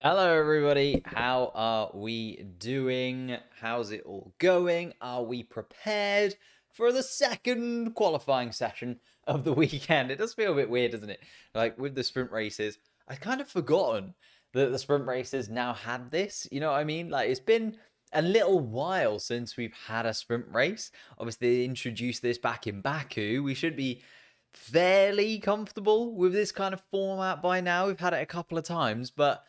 Hello, everybody. How are we doing? How's it all going? Are we prepared for the second qualifying session of the weekend? It does feel a bit weird, doesn't it? Like with the sprint races, I'd kind of forgotten that the sprint races now had this. You know what I mean? Like it's been a little while since we've had a sprint race. Obviously, they introduced this back in Baku. We should be fairly comfortable with this kind of format by now. We've had it a couple of times, but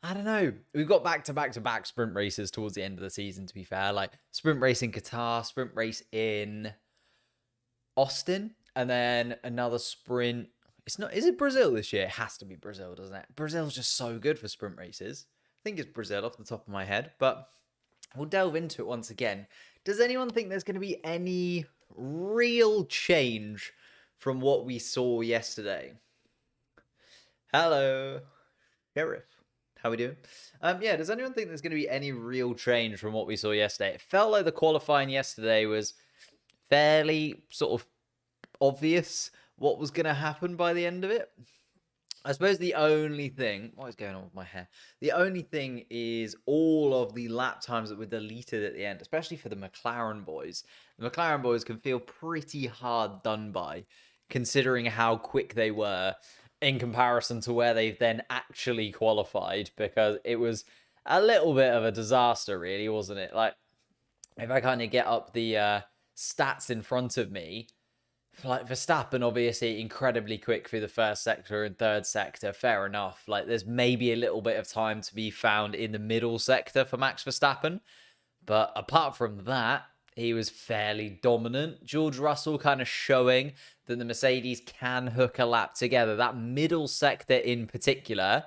I don't know. We've got back-to-back sprint races towards the end of the season, to be fair. Like sprint race in Qatar, sprint race in Austin, and then another sprint. It's not. Is it Brazil this year? It has to be Brazil, doesn't it? Brazil's just so good for sprint races. I think it's Brazil off the top of my head, but we'll delve into it once again. Does anyone think there's going to be any real change from what we saw yesterday? Hello, Sheriff. How we doing? Yeah, does anyone think there's going to be any real change from what we saw yesterday? It felt like the qualifying yesterday was fairly sort of obvious what was going to happen by the end of it. I suppose the only thing... What is going on with my hair? The only thing is all of the lap times that were deleted at the end, especially for the McLaren boys. The McLaren boys can feel pretty hard done by, considering how quick they were in comparison to where they've then actually qualified, because it was a little bit of a disaster, really, wasn't it? Like, if I kind of get up the stats in front of me, like Verstappen, obviously incredibly quick through the first sector and third sector, fair enough. Like, there's maybe a little bit of time to be found in the middle sector for Max Verstappen, but apart from that, he was fairly dominant. George Russell kind of showing that the Mercedes can hook a lap together. That middle sector in particular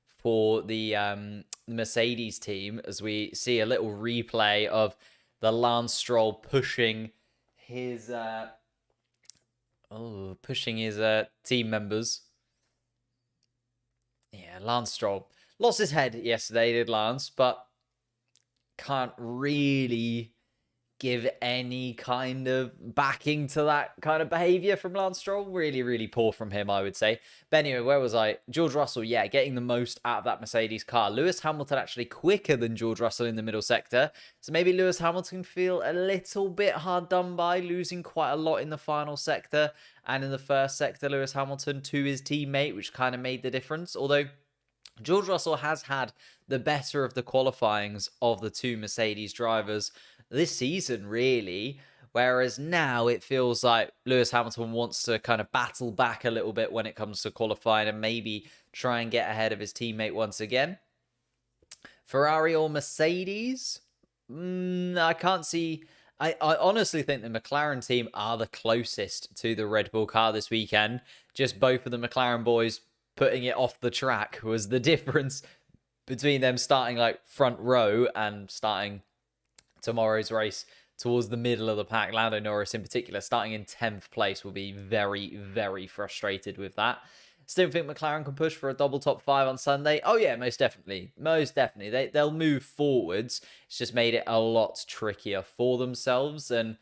for the Mercedes team, as we see a little replay of the Lance Stroll pushing his team members. Yeah, Lance Stroll lost his head yesterday, did Lance, but can't really give any kind of backing to that kind of behavior from Lance Stroll. Really, really poor from him, I would say. But anyway, where was I? George Russell, yeah, getting the most out of that Mercedes car. Lewis Hamilton actually quicker than George Russell in the middle sector. So maybe Lewis Hamilton feel a little bit hard done by, losing quite a lot in the final sector. And in the first sector, Lewis Hamilton to his teammate, which kind of made the difference. Although George Russell has had the better of the qualifyings of the two Mercedes drivers this season, really, whereas now it feels like Lewis Hamilton wants to kind of battle back a little bit when it comes to qualifying and maybe try and get ahead of his teammate once again. Ferrari or Mercedes? I can't see... I honestly think the McLaren team are the closest to the Red Bull car this weekend. Just both of the McLaren boys putting it off the track was the difference between them starting like front row and starting tomorrow's race towards the middle of the pack. Lando Norris in particular starting in 10th place will be very, very frustrated with that. Still think McLaren can push for a double top 5 on Sunday? Oh yeah, most definitely. Most definitely. They'll move forwards. It's just made it a lot trickier for themselves, and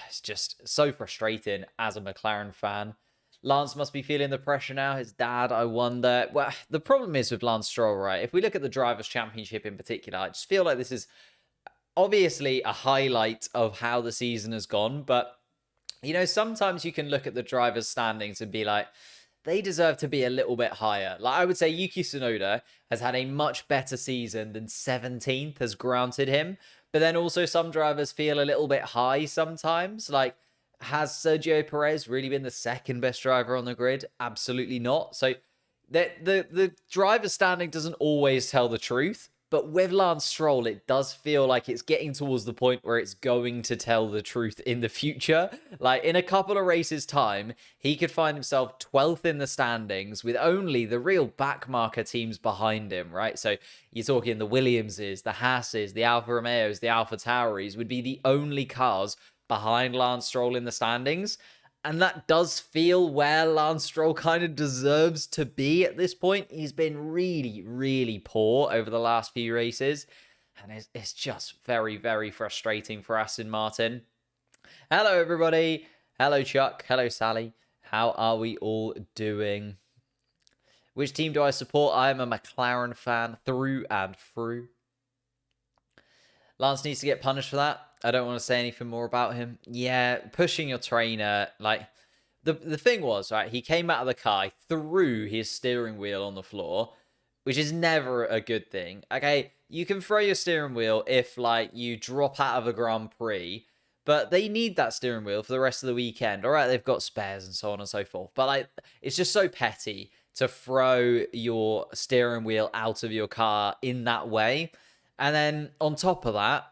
it's just so frustrating as a McLaren fan. Lance must be feeling the pressure now. His dad, I wonder. Well, the problem is with Lance Stroll, right? If we look at the Drivers' Championship in particular, I just feel like this is obviously a highlight of how the season has gone, but you know, sometimes you can look at the drivers' standings and be like, they deserve to be a little bit higher. Like, I would say Yuki Tsunoda has had a much better season than 17th has granted him, but then also some drivers feel a little bit high sometimes. Like, has Sergio Perez really been the second best driver on the grid? Absolutely not. So the driver's standing doesn't always tell the truth. But with Lance Stroll, it does feel like it's getting towards the point where it's going to tell the truth in the future. Like, in a couple of races' time, he could find himself 12th in the standings with only the real backmarker teams behind him, right? So you're talking the Williamses, the Haases, the Alfa Romeos, the Alfa Tauris would be the only cars behind Lance Stroll in the standings. And that does feel where Lance Stroll kind of deserves to be at this point. He's been really, really poor over the last few races. And it's just very, very frustrating for Aston Martin. Hello, everybody. Hello, Chuck. Hello, Sally. How are we all doing? Which team do I support? I am a McLaren fan through and through. Lance needs to get punished for that. I don't want to say anything more about him. Yeah, pushing your trainer, like, the thing was, right, he came out of the car, he threw his steering wheel on the floor, which is never a good thing. Okay, you can throw your steering wheel if, like, you drop out of a Grand Prix, but they need that steering wheel for the rest of the weekend. All right, they've got spares and so on and so forth. But, like, it's just so petty to throw your steering wheel out of your car in that way. And then on top of that,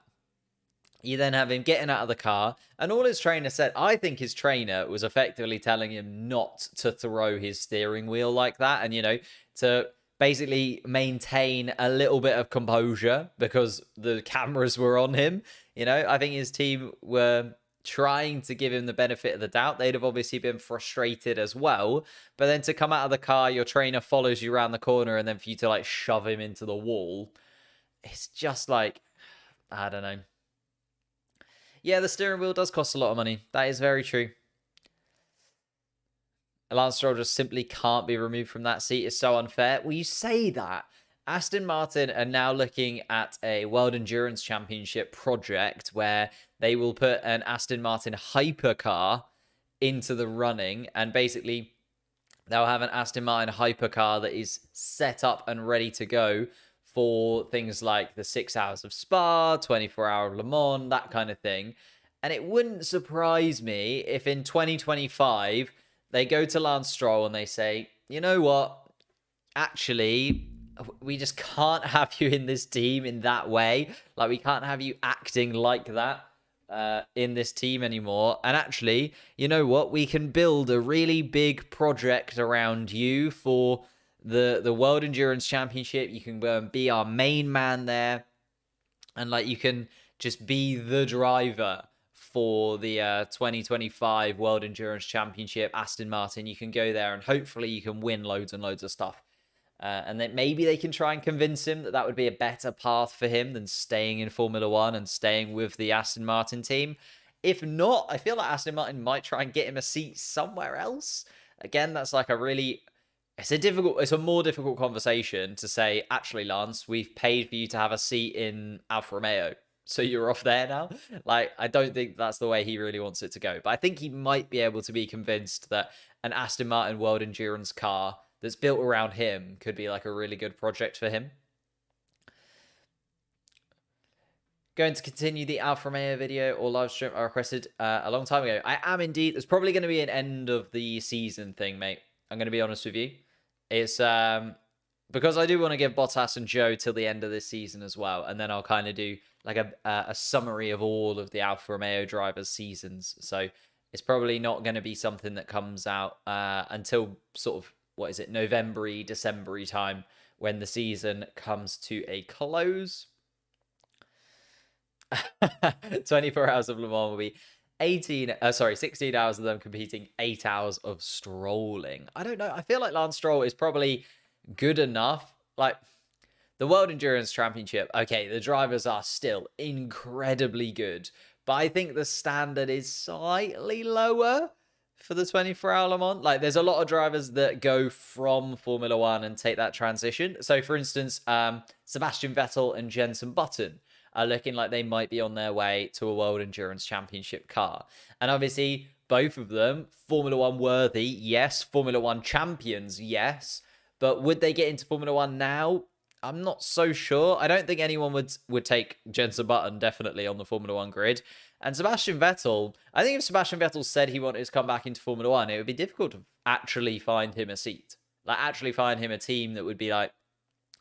you then have him getting out of the car, and all his trainer said, I think his trainer was effectively telling him not to throw his steering wheel like that, and, you know, to basically maintain a little bit of composure because the cameras were on him. You know, I think his team were trying to give him the benefit of the doubt. They'd have obviously been frustrated as well, but then to come out of the car, your trainer follows you around the corner, and then for you to, like, shove him into the wall, it's just like, I don't know. Yeah, the steering wheel does cost a lot of money. That is very true. Lance Stroll just simply can't be removed from that seat. It's so unfair. Well, you say that. Aston Martin are now looking at a World Endurance Championship project where they will put an Aston Martin hypercar into the running, and basically they'll have an Aston Martin hypercar that is set up and ready to go for things like the 6 hours of Spa, 24-hour of Le Mans, that kind of thing. And it wouldn't surprise me if in 2025, they go to Lance Stroll and they say, you know what? Actually, we just can't have you in this team in that way. Like, we can't have you acting like that in this team anymore. And actually, you know what? We can build a really big project around you for the World Endurance Championship. You can be our main man there, and, like, you can just be the driver for the 2025 World Endurance Championship. Aston Martin, you can go there and hopefully you can win loads and loads of stuff. And then maybe they can try and convince him that that would be a better path for him than staying in Formula One and staying with the Aston Martin team. If not, I feel like Aston Martin might try and get him a seat somewhere else. Again, that's like a really... It's a more difficult conversation to say, actually, Lance, we've paid for you to have a seat in Alfa Romeo, so you're off there now. Like, I don't think that's the way he really wants it to go. But I think he might be able to be convinced that an Aston Martin World Endurance car that's built around him could be like a really good project for him. Going to continue the Alfa Romeo video or live stream I requested a long time ago. I am indeed. There's probably going to be an end of the season thing, mate. I'm going to be honest with you. It's because I do want to give Bottas and Joe till the end of this season as well, and then I'll kind of do like a summary of all of the Alfa Romeo drivers' seasons. So it's probably not going to be something that comes out until sort of, what is it, November-y, December-y time, when the season comes to a close. 24 hours of Le Mans will be 16 hours of them competing, 8 hours of strolling. I don't know. I feel like Lance Stroll is probably good enough. Like, the World Endurance Championship, okay, the drivers are still incredibly good, but I think the standard is slightly lower for the 24-hour Le Mans. Like, there's a lot of drivers that go from Formula One and take that transition. So, for instance, Sebastian Vettel and Jenson Button are looking like they might be on their way to a World Endurance Championship car. And obviously, both of them, Formula One worthy, yes. Formula One champions, yes. But would they get into Formula One now? I'm not so sure. I don't think anyone would take Jenson Button definitely on the Formula One grid. And Sebastian Vettel, I think if Sebastian Vettel said he wanted to come back into Formula One, it would be difficult to actually find him a seat. Like, actually find him a team that would be like,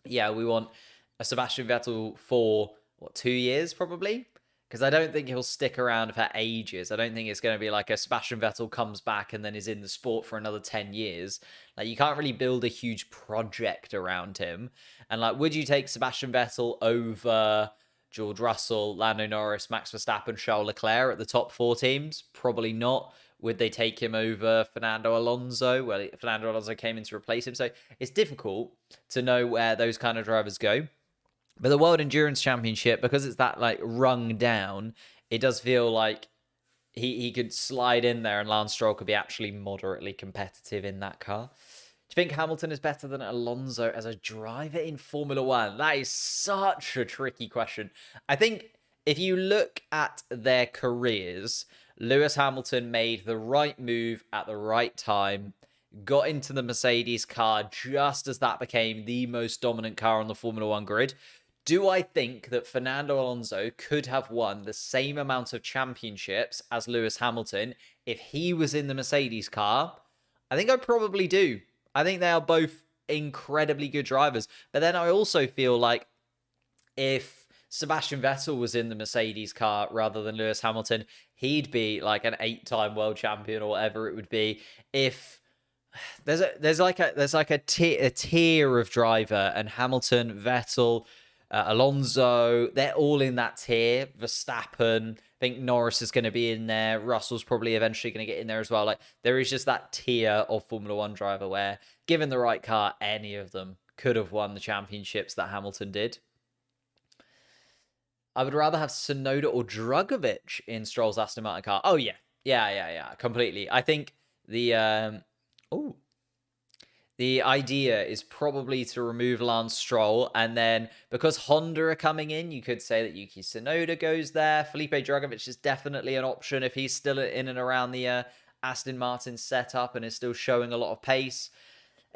yeah, we want a Sebastian Vettel for... 2 years probably, because I don't think he'll stick around for ages. I don't think it's going to be like a Sebastian Vettel comes back and then is in the sport for another 10 years. Like, you can't really build a huge project around him. And, like, would you take Sebastian Vettel over George Russell, Lando Norris, Max Verstappen, Charles Leclerc at the top 4 teams? Probably not. Would they take him over Fernando Alonso? Well, Fernando Alonso came in to replace him. So it's difficult to know where those kind of drivers go. But the World Endurance Championship, because it's that, like, rung down, it does feel like he could slide in there and Lance Stroll could be actually moderately competitive in that car. you think Hamilton is better than Alonso as a driver in Formula One? That is such a tricky question. I think if you look at their careers, Lewis Hamilton made the right move at the right time, got into the Mercedes car just as that became the most dominant car on the Formula One grid. Do I think that Fernando Alonso could have won the same amount of championships as Lewis Hamilton if he was in the Mercedes car? I think I probably do. I think they are both incredibly good drivers. But then I also feel like if Sebastian Vettel was in the Mercedes car rather than Lewis Hamilton, he'd be like an 8-time world champion or whatever it would be. If there's like a tier of driver, and Hamilton, Vettel, Alonso, they're all in that tier. Verstappen, I think Norris is going to be in there. Russell's probably eventually going to get in there as well. Like, there is just that tier of Formula One driver where, given the right car, any of them could have won the championships that Hamilton did. I would rather have Tsunoda or Drugovich in Stroll's Aston Martin car. Oh, yeah, completely. I think the idea is probably to remove Lance Stroll, and then because Honda are coming in, you could say that Yuki Tsunoda goes there. Felipe Drugovich is definitely an option if he's still in and around the Aston Martin setup and is still showing a lot of pace.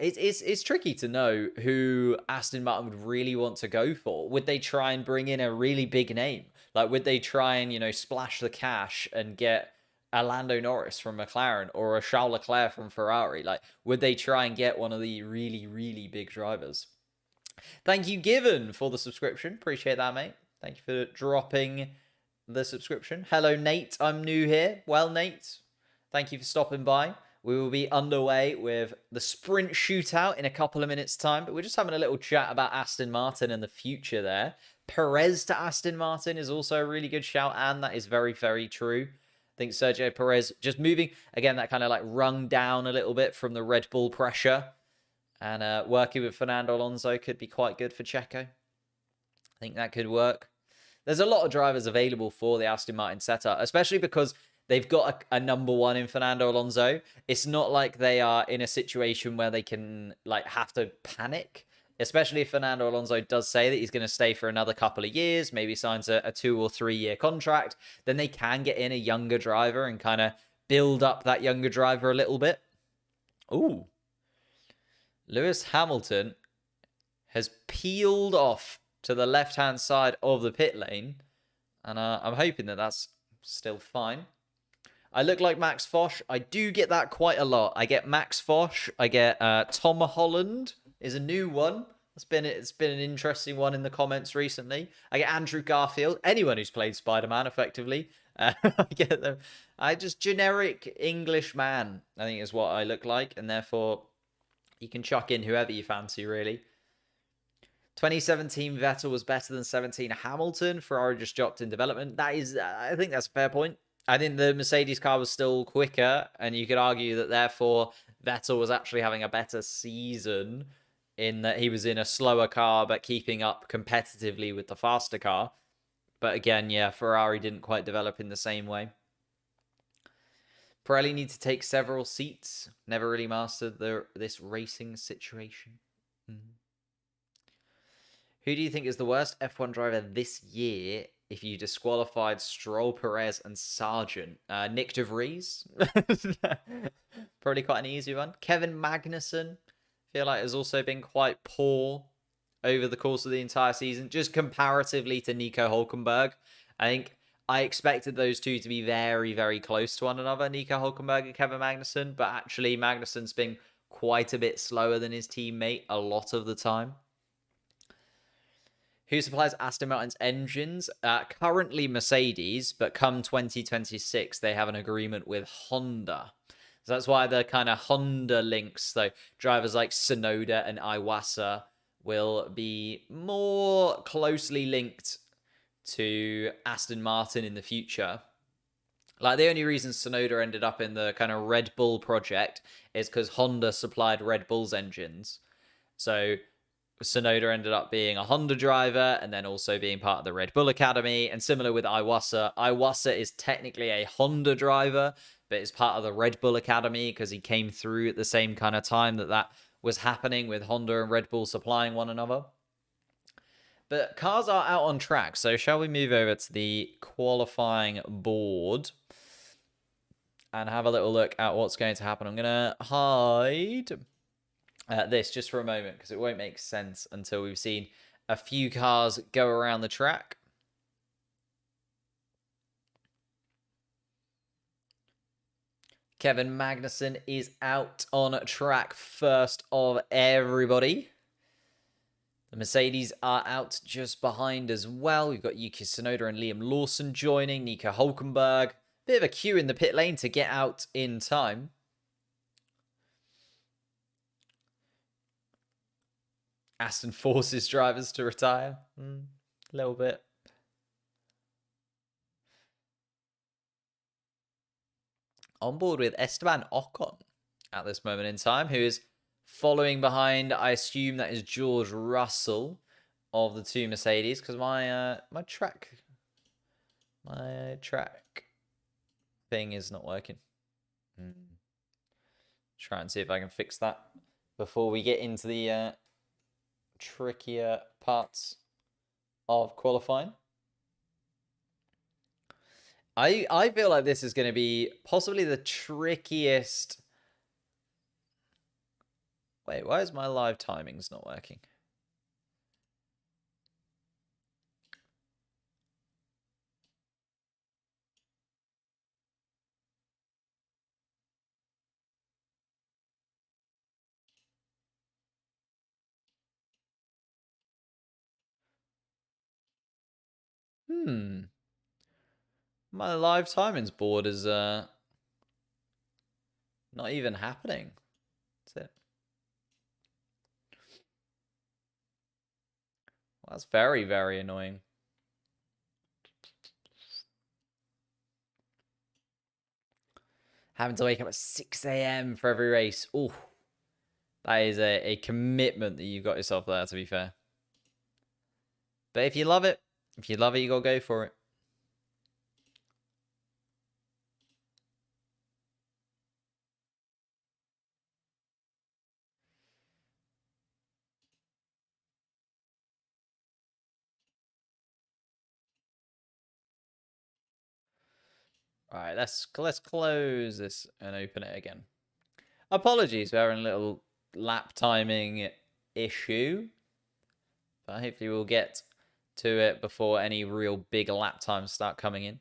It's tricky to know who Aston Martin would really want to go for. Would they try and bring in a really big name? Like, would they try and, splash the cash and get a Lando Norris from McLaren or a Charles Leclerc from Ferrari? Like, would they try and get one of the really, really big drivers? Thank you, Given, for the subscription. Appreciate that, mate. Thank you for dropping the subscription. Hello, Nate. I'm new here. Well, Nate, thank you for stopping by. We will be underway with the Sprint Shootout in a couple of minutes' time, but we're just having a little chat about Aston Martin and the future there. Perez to Aston Martin is also a really good shout, and that is very, very true. I think Sergio Perez just moving, again, that kind of like rung down a little bit from the Red Bull pressure, and working with Fernando Alonso could be quite good for Checo. I think that could work. There's a lot of drivers available for the Aston Martin setup, especially because they've got a number one in Fernando Alonso. It's not like they are in a situation where they can have to panic, especially if Fernando Alonso does say that he's going to stay for another couple of years, maybe signs a 2 or 3 year contract. Then they can get in a younger driver and kind of build up that younger driver a little bit. Ooh. Lewis Hamilton has peeled off to the left-hand side of the pit lane, and I'm hoping that that's still fine. I look like Max Foch. I do get that quite a lot. I get Max Foch. I get Tom Holland is a new one. It's been an interesting one in the comments recently. I get Andrew Garfield. Anyone who's played Spider-Man effectively. I get them. I just generic English man, I think, is what I look like, and therefore you can chuck in whoever you fancy, really. 2017 Vettel was better than 17 Hamilton. Ferrari just dropped in development. I think that's a fair point. I think the Mercedes car was still quicker, and you could argue that therefore Vettel was actually having a better season in that he was in a slower car but keeping up competitively with the faster car. But again, yeah, Ferrari didn't quite develop in the same way. Pirelli need to take several seats. Never really mastered this racing situation. Who do you think is the worst F1 driver this year if you disqualified Stroll, Perez, and Sargent? Nick de Vries. Probably quite an easy one. Kevin Magnussen. Feel like has also been quite poor over the course of the entire season, just comparatively to Nico Hulkenberg. I think I expected those two to be very, very close to one another, Nico Hulkenberg and Kevin Magnussen, but actually Magnussen's been quite a bit slower than his teammate a lot of the time. Who supplies Aston Martin's engines? Currently Mercedes, but come 2026, they have an agreement with Honda. So that's why the kind of Honda links, so drivers like Tsunoda and Iwasa will be more closely linked to Aston Martin in the future. Like, the only reason Tsunoda ended up in the kind of Red Bull project is because Honda supplied Red Bull's engines. So Tsunoda ended up being a Honda driver and then also being part of the Red Bull Academy. And similar with Iwasa. Iwasa is technically a Honda driver, but is part of the Red Bull Academy because he came through at the same kind of time that was happening with Honda and Red Bull supplying one another. But cars are out on track, so shall we move over to the qualifying board and have a little look at what's going to happen? I'm going to hide this just for a moment because it won't make sense until we've seen a few cars go around the track. Kevin Magnussen is out on track first of everybody. The Mercedes are out just behind as well. We've got Yuki Tsunoda and Liam Lawson joining. Nico Hulkenberg. Bit of a queue in the pit lane to get out in time. Aston forces drivers to retire. A little bit. On board with Esteban Ocon at this moment in time, who is following behind. I assume that is George Russell of the two Mercedes, because my track thing is not working. Try and see if I can fix that before we get into the trickier parts of qualifying. I feel like this is going to be possibly the trickiest. Wait, why is my live timings not working? My live timings board is not even happening. That's it. Well, that's very, very annoying. Having to wake up at 6 a.m. for every race. Ooh, that is a commitment that you've got yourself there, to be fair. But if you love it, you got to go for it. All right, let's close this and open it again. Apologies, we're having a little lap timing issue, but hopefully we'll get to it before any real big lap times start coming in.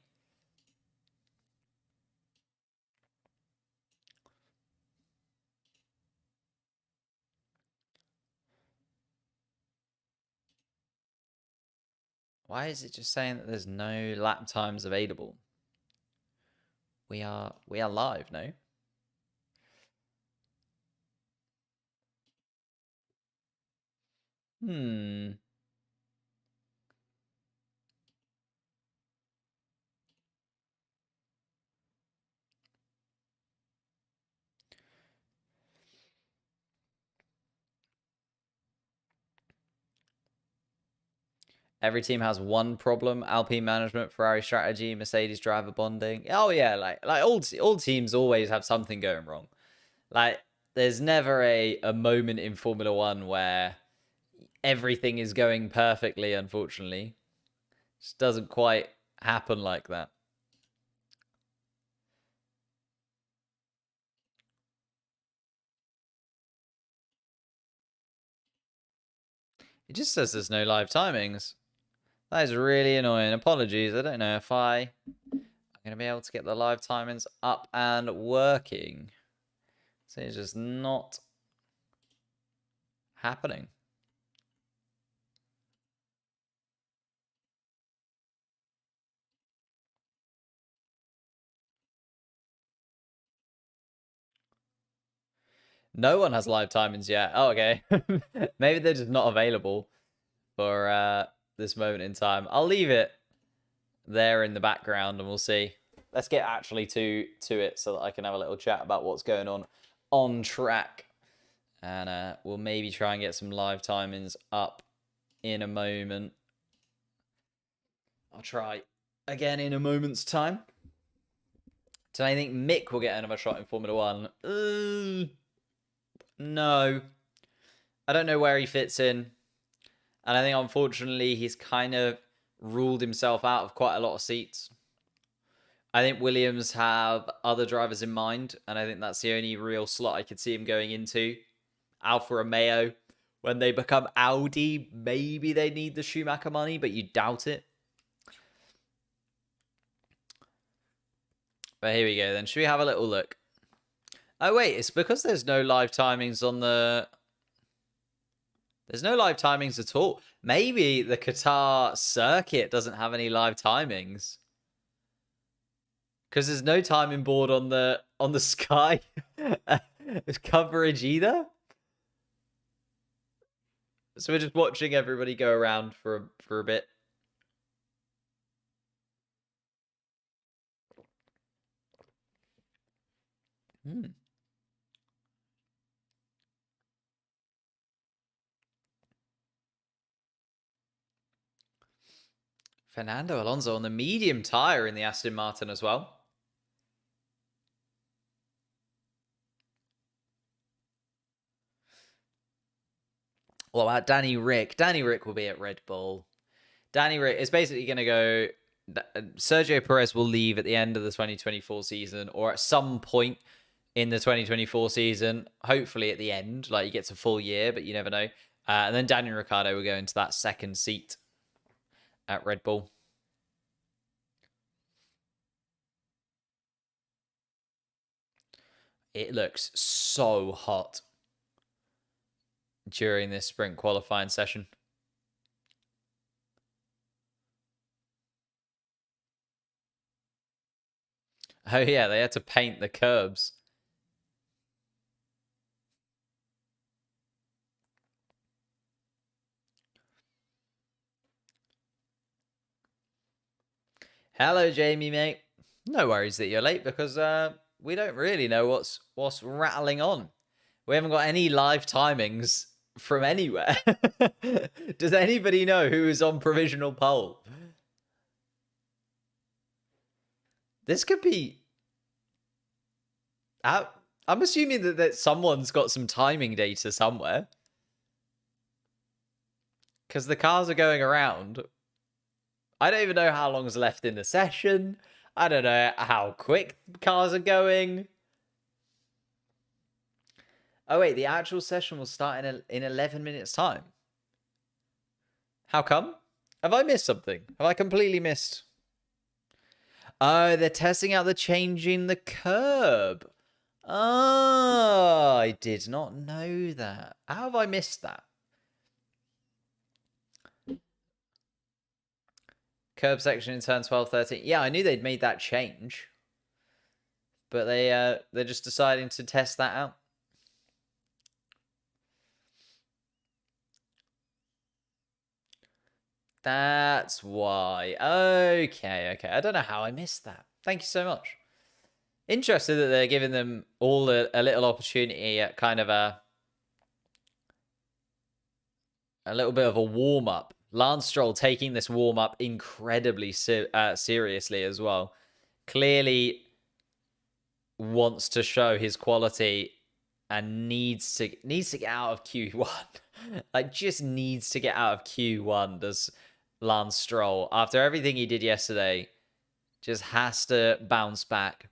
Why is it just saying that there's no lap times available? We are live, no? Every team has one problem: Alpine management, Ferrari strategy, Mercedes driver bonding. Oh yeah, like all teams always have something going wrong. Like there's never a moment in Formula One where everything is going perfectly. Unfortunately, it just doesn't quite happen like that. It just says there's no live timings. That is really annoying. Apologies. I don't know if I'm going to be able to get the live timings up and working. So it's just not happening. No one has live timings yet. Oh, okay. Maybe they're just not available for this moment in time. I'll leave it there in the background and we'll see. Let's get actually to it so that I can have a little chat about what's going on track. And we'll maybe try and get some live timings up in a moment. I'll try again in a moment's time. Do I think Mick will get another shot in Formula One? No. I don't know where he fits in. And I think, unfortunately, he's kind of ruled himself out of quite a lot of seats. I think Williams have other drivers in mind, and I think that's the only real slot I could see him going into. Alfa Romeo, when they become Audi, maybe they need the Schumacher money, but you doubt it. But here we go then. Should we have a little look? Oh, wait. It's because there's no live timings on the... There's no live timings at all. Maybe the Qatar circuit doesn't have any live timings. Because there's no timing board on the Sky coverage either. So we're just watching everybody go around for a bit. Fernando Alonso on the medium tire in the Aston Martin as well. What about Danny Rick? Danny Rick will be at Red Bull. Danny Rick is basically going to go... Sergio Perez will leave at the end of the 2024 season or at some point in the 2024 season. Hopefully at the end. Like, he gets a full year, but you never know. And then Daniel Ricciardo will go into that second seat at Red Bull. It looks so hot during this sprint qualifying session. Oh yeah, they had to paint the curbs. Hello, Jamie, mate. No worries that you're late because we don't really know what's rattling on. We haven't got any live timings from anywhere. Does anybody know who is on provisional pole? This could be... I'm assuming that someone's got some timing data somewhere. Because the cars are going around. I don't even know how long's left in the session. I don't know how quick cars are going. Oh, wait, the actual session will start in 11 minutes' time. How come? Have I missed something? Have I completely missed? Oh, they're testing out the changing the curb. Oh, I did not know that. How have I missed that? Curb section in turn 12, 13. Yeah, I knew they'd made that change. But they're just deciding to test that out. That's why. Okay. I don't know how I missed that. Thank you so much. Interested that they're giving them all a little opportunity at kind of a little bit of a warm-up. Lance Stroll taking this warm-up incredibly seriously as well. Clearly wants to show his quality and needs to get out of Q1. Like, just needs to get out of Q1, does Lance Stroll. After everything he did yesterday, just has to bounce back.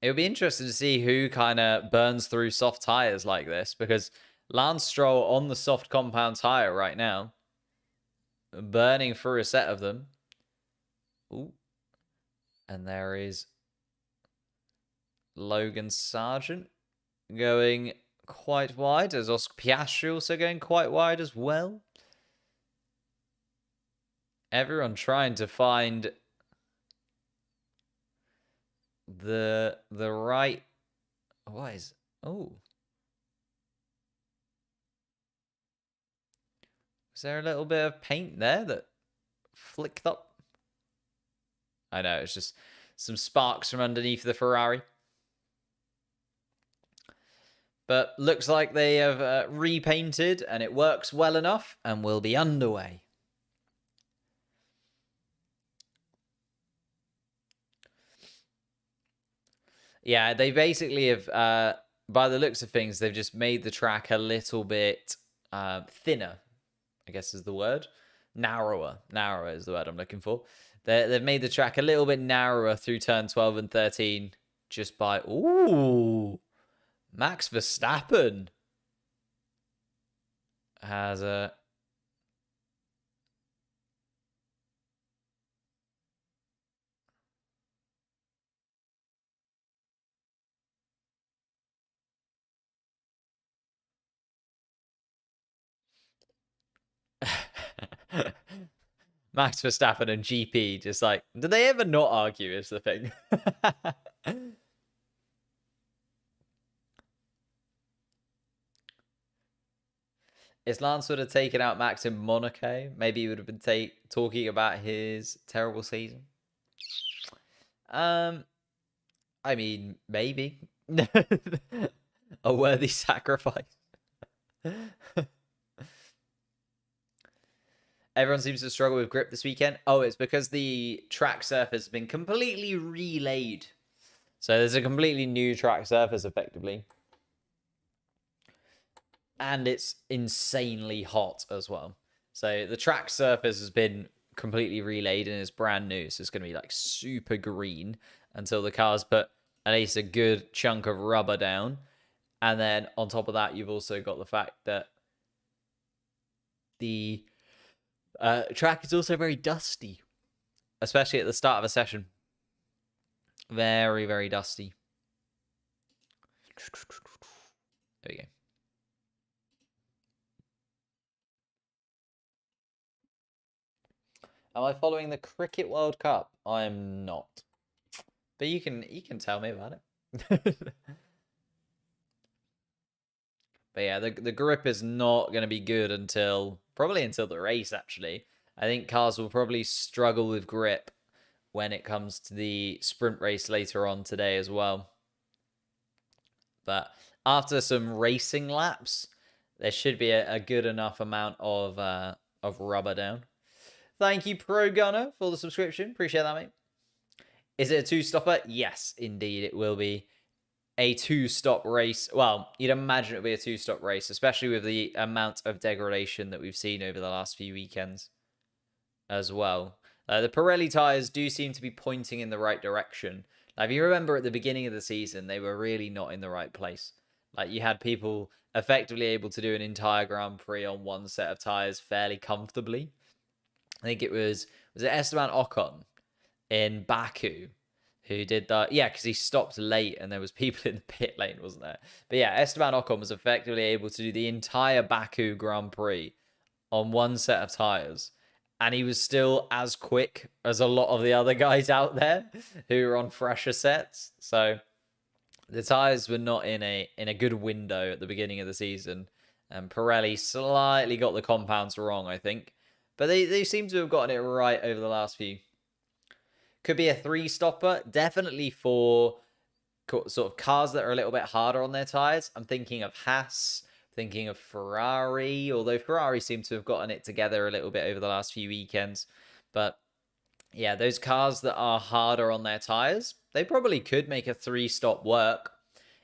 It'll be interesting to see who kind of burns through soft tires like this, because Lance Stroll on the soft compound tire right now, burning through a set of them. Ooh. And there is Logan Sargent going quite wide. There's Oscar Piastri also going quite wide as well. Everyone trying to find the right... What is... Oh. Is there a little bit of paint there that flicked up? I know, it's just some sparks from underneath the Ferrari. But looks like they have repainted and it works well enough and will be underway. Yeah, they basically have, by the looks of things, they've just made the track a little bit thinner, I guess is the word. Narrower is the word I'm looking for. They've made the track a little bit narrower through turn 12 and 13 just by, Max Verstappen has a... Max Verstappen and GP just like, do they ever not argue is the thing. If Lance would have taken out Max in Monaco, maybe he would have been talking about his terrible season. I mean, maybe. A worthy sacrifice. Everyone seems to struggle with grip this weekend. Oh, it's because the track surface has been completely relaid. So there's a completely new track surface, effectively. And it's insanely hot as well. So the track surface has been completely relayed and it's brand new. So it's going to be like super green until the cars put at least a good chunk of rubber down. And then on top of that, you've also got the fact that the track is also very dusty, especially at the start of a session. Very, very dusty. There we go. Am I following the Cricket World Cup? I am not. But you can tell me about it. But yeah, the grip is not going to be good probably until the race, actually. I think cars will probably struggle with grip when it comes to the sprint race later on today as well. But after some racing laps, there should be a good enough amount of rubber down. Thank you, Pro Gunner, for the subscription. Appreciate that, mate. Is it a two-stopper? Yes, indeed, it will be a two-stop race. Well, you'd imagine it would be a two-stop race, especially with the amount of degradation that we've seen over the last few weekends as well. The Pirelli tyres do seem to be pointing in the right direction. Now, if you remember at the beginning of the season, they were really not in the right place. Like, you had people effectively able to do an entire Grand Prix on one set of tyres fairly comfortably. I think it was it Esteban Ocon in Baku who did that. Yeah, because he stopped late and there was people in the pit lane, wasn't there? But yeah, Esteban Ocon was effectively able to do the entire Baku Grand Prix on one set of tyres. And he was still as quick as a lot of the other guys out there who were on fresher sets. So the tyres were not in a good window at the beginning of the season. And Pirelli slightly got the compounds wrong, I think. But they seem to have gotten it right over the last few. Could be a three-stopper. Definitely for sort of cars that are a little bit harder on their tyres. I'm thinking of Haas, thinking of Ferrari, although Ferrari seem to have gotten it together a little bit over the last few weekends. But yeah, those cars that are harder on their tyres, they probably could make a three-stop work.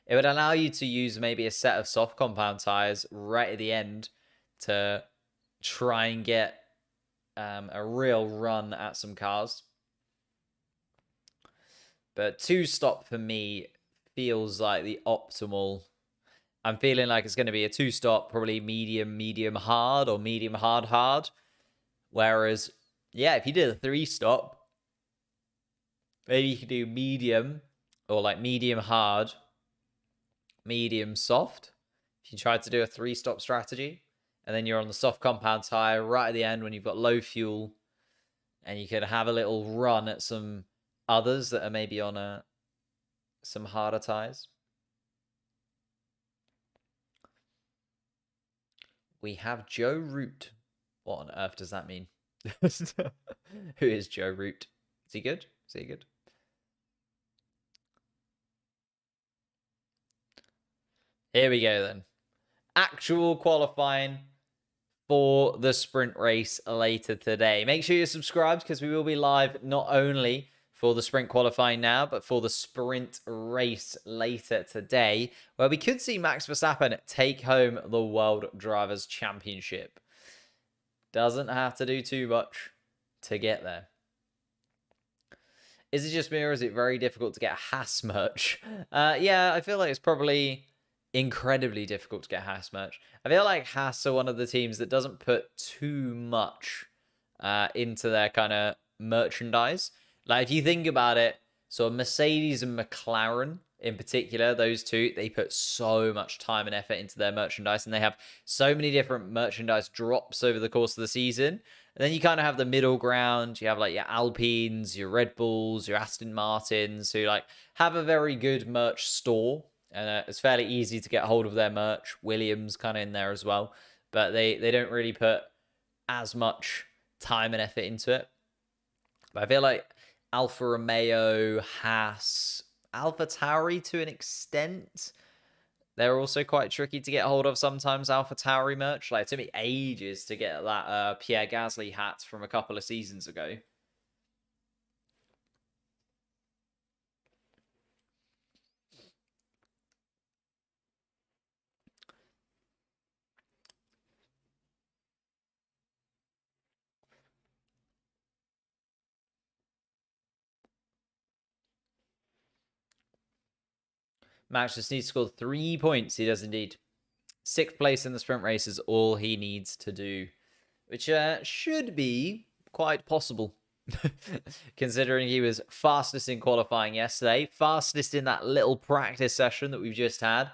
It would allow you to use maybe a set of soft compound tyres right at the end to try and get a real run at some cars. But two-stop for me feels like the optimal. I'm feeling like it's going to be a two-stop, probably medium hard, or medium hard. Whereas, yeah, if you did a three-stop, maybe you could do medium, or like medium hard, medium soft. If you tried to do a three-stop strategy, and then you're on the soft compound tire right at the end when you've got low fuel, and you could have a little run at some others that are maybe on some harder tires. We have Joe Root. What on earth does that mean? Who is Joe Root? Is he good? Is he good? Here we go then. Actual qualifying for the sprint race later today. Make sure you're subscribed because we will be live not only for the sprint qualifying now, but for the sprint race later today, where we could see Max Verstappen take home the World Drivers' Championship. Doesn't have to do too much to get there. Is it just me, or is it very difficult to get Haas merch? Yeah, I feel like it's probably incredibly difficult to get Haas merch. I feel like Haas are one of the teams that doesn't put too much into their kind of merchandise. Like, if you think about it, so Mercedes and McLaren in particular, those two, they put so much time and effort into their merchandise, and they have so many different merchandise drops over the course of the season. And then you kind of have the middle ground. You have like your Alpines, your Red Bulls, your Aston Martins, who like have a very good merch store. And it's fairly easy to get hold of their merch. Williams kind of in there as well. But they don't really put as much time and effort into it. But I feel like Alfa Romeo, Haas, AlphaTauri to an extent, they're also quite tricky to get hold of sometimes, AlphaTauri merch. Like, it took me ages to get that Pierre Gasly hat from a couple of seasons ago. Max just needs to score 3 points. He does indeed. 6th place in the sprint race is all he needs to do, which should be quite possible, considering he was fastest in qualifying yesterday, fastest in that little practice session that we've just had,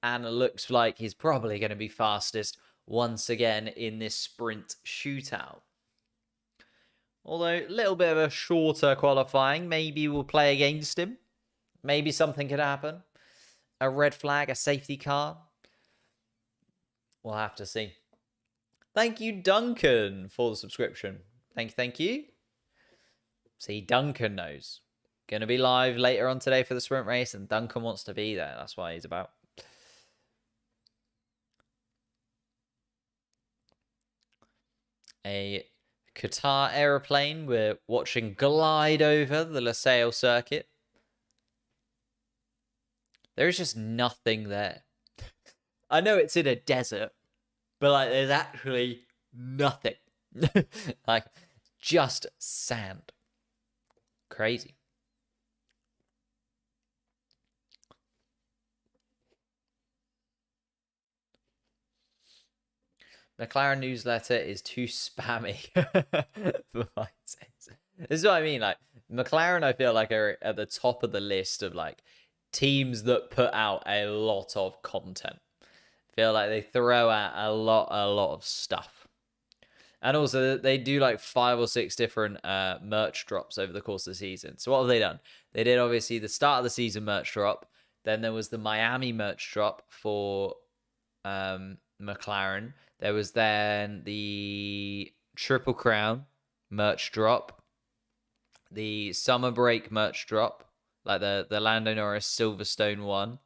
and it looks like he's probably going to be fastest once again in this sprint shootout. Although a little bit of a shorter qualifying, maybe we'll play against him. Maybe something could happen. A red flag, a safety car. We'll have to see. Thank you, Duncan, for the subscription. Thank you. See, Duncan knows. Going to be live later on today for the sprint race, and Duncan wants to be there. That's why he's about. A Qatar aeroplane we're watching glide over the Losail circuit. There is just nothing there. I know it's in a desert, but like there's actually nothing. Like just sand. Crazy. McLaren newsletter is too spammy. For my sakes. This is what I mean. Like McLaren, I feel like are at the top of the list of like teams that put out a lot of content. I feel like they throw out a lot of stuff. And also they do like 5 or 6 different merch drops over the course of the season. So what have they done? They did obviously the start of the season merch drop. Then there was the Miami merch drop for McLaren. There was then the Triple Crown merch drop. The summer break merch drop. Like the Lando Norris Silverstone one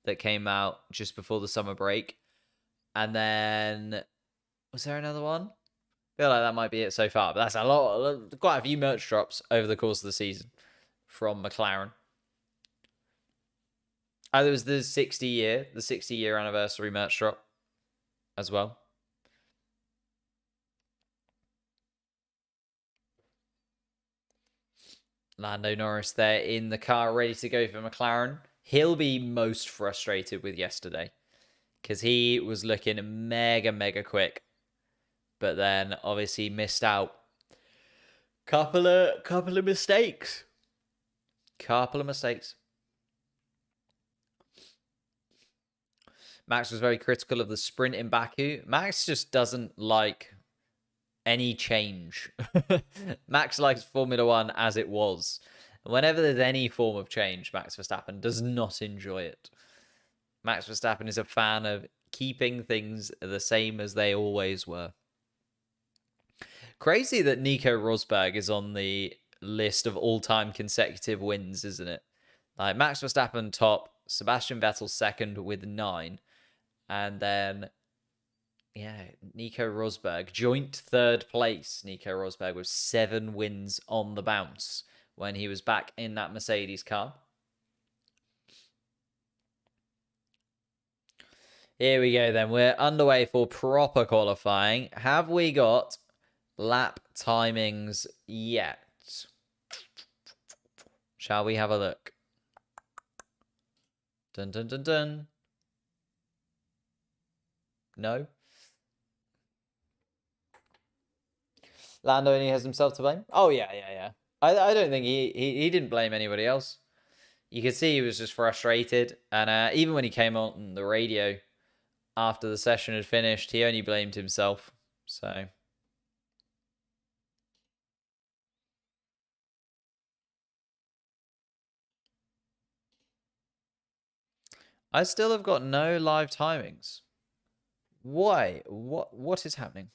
that came out just before the summer break. And then, was there another one? I feel like that might be it so far. But that's a lot, quite a few merch drops over the course of the season from McLaren. Oh, there was the 60-year anniversary merch drop as well. Lando Norris there in the car, ready to go for McLaren. He'll be most frustrated with yesterday because he was looking mega quick, but then obviously missed out. Couple of mistakes. Max was very critical of the sprint in Baku. Max just doesn't like any change. Max likes Formula One as it was. Whenever there's any form of change, Max Verstappen does not enjoy it. Max Verstappen is a fan of keeping things the same as they always were. Crazy that Nico Rosberg is on the list of all-time consecutive wins, isn't it? Like Max Verstappen top, Sebastian Vettel second with 9. And then Nico Rosberg, joint 3rd place. Nico Rosberg with 7 wins on the bounce when he was back in that Mercedes car. Here we go then. We're underway for proper qualifying. Have we got lap timings yet? Shall we have a look? Dun dun dun dun. No. Lando only has himself to blame. Oh yeah. I don't think he didn't blame anybody else. You could see he was just frustrated, and even when he came on the radio after the session had finished, he only blamed himself. So I still have got no live timings. Why? What is happening?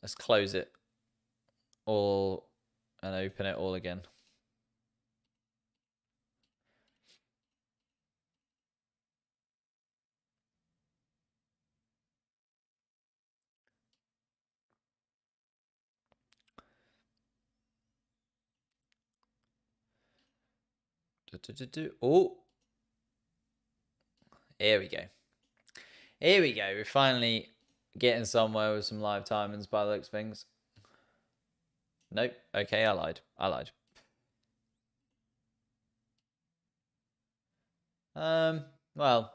Let's close it all and open it all again. Oh, here we go. Here we go. We're finally getting somewhere with some live timings by the looks of things. Nope. Okay, I lied. Well,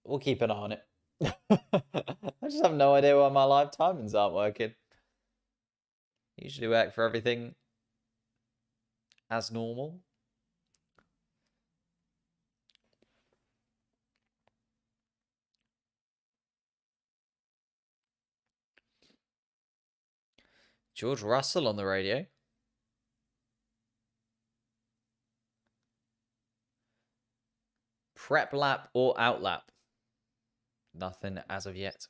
we'll keep an eye on it. I just have no idea why my live timings aren't working. Usually work for everything as normal. George Russell on the radio. Prep lap or out lap? Nothing as of yet.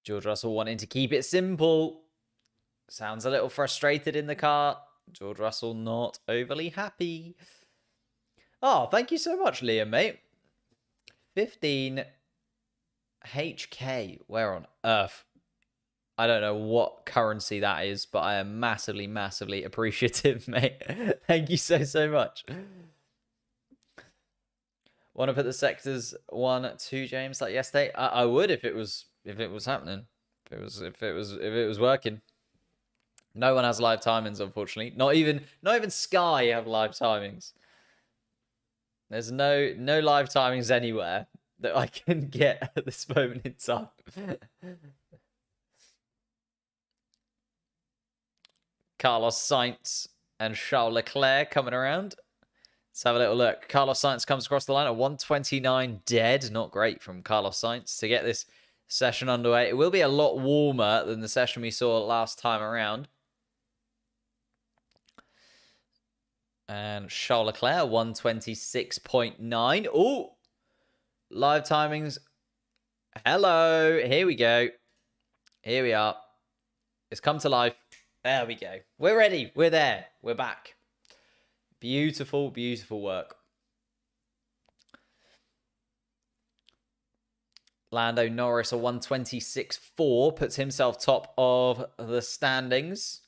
George Russell wanting to keep it simple. Sounds a little frustrated in the car. George Russell not overly happy. Oh, thank you so much, Liam, mate. 15 HK. Where on earth? I don't know what currency that is, but I am massively, massively appreciative, mate. Thank you so much. Want to put the sectors 1, 2, James, like yesterday? I would if it was happening. If it was working. No one has live timings, unfortunately. Not even Sky have live timings. There's no live timings anywhere that I can get at this moment in time. Carlos Sainz and Charles Leclerc coming around. Let's have a little look. Carlos Sainz comes across the line at 129 dead. Not great from Carlos Sainz to get this session underway. It will be a lot warmer than the session we saw last time around. And Charles Leclerc, 126.9. Oh, live timings. Hello. Here we go. Here we are. It's come to life. There we go. We're ready. We're there. We're back. Beautiful, beautiful work. Lando Norris, a 126.4, puts himself top of the standings.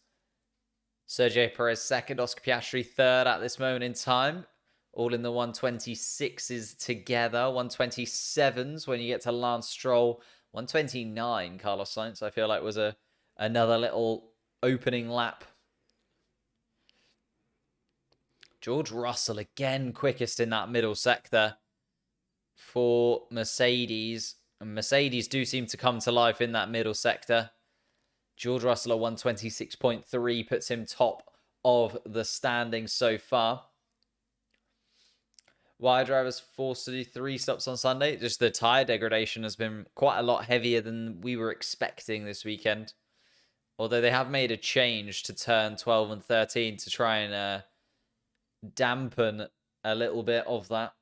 Sergio Perez second, Oscar Piastri third at this moment in time. All in the 126s together. 127s when you get to Lance Stroll. 129, Carlos Sainz, I feel like was another little opening lap. George Russell again quickest in that middle sector for Mercedes. And Mercedes do seem to come to life in that middle sector. George Russell at 126.3 puts him top of the standings so far. Why are drivers forced to do 3 stops on Sunday? Just the tyre degradation has been quite a lot heavier than we were expecting this weekend. Although they have made a change to turn 12 and 13 to try and dampen a little bit of that.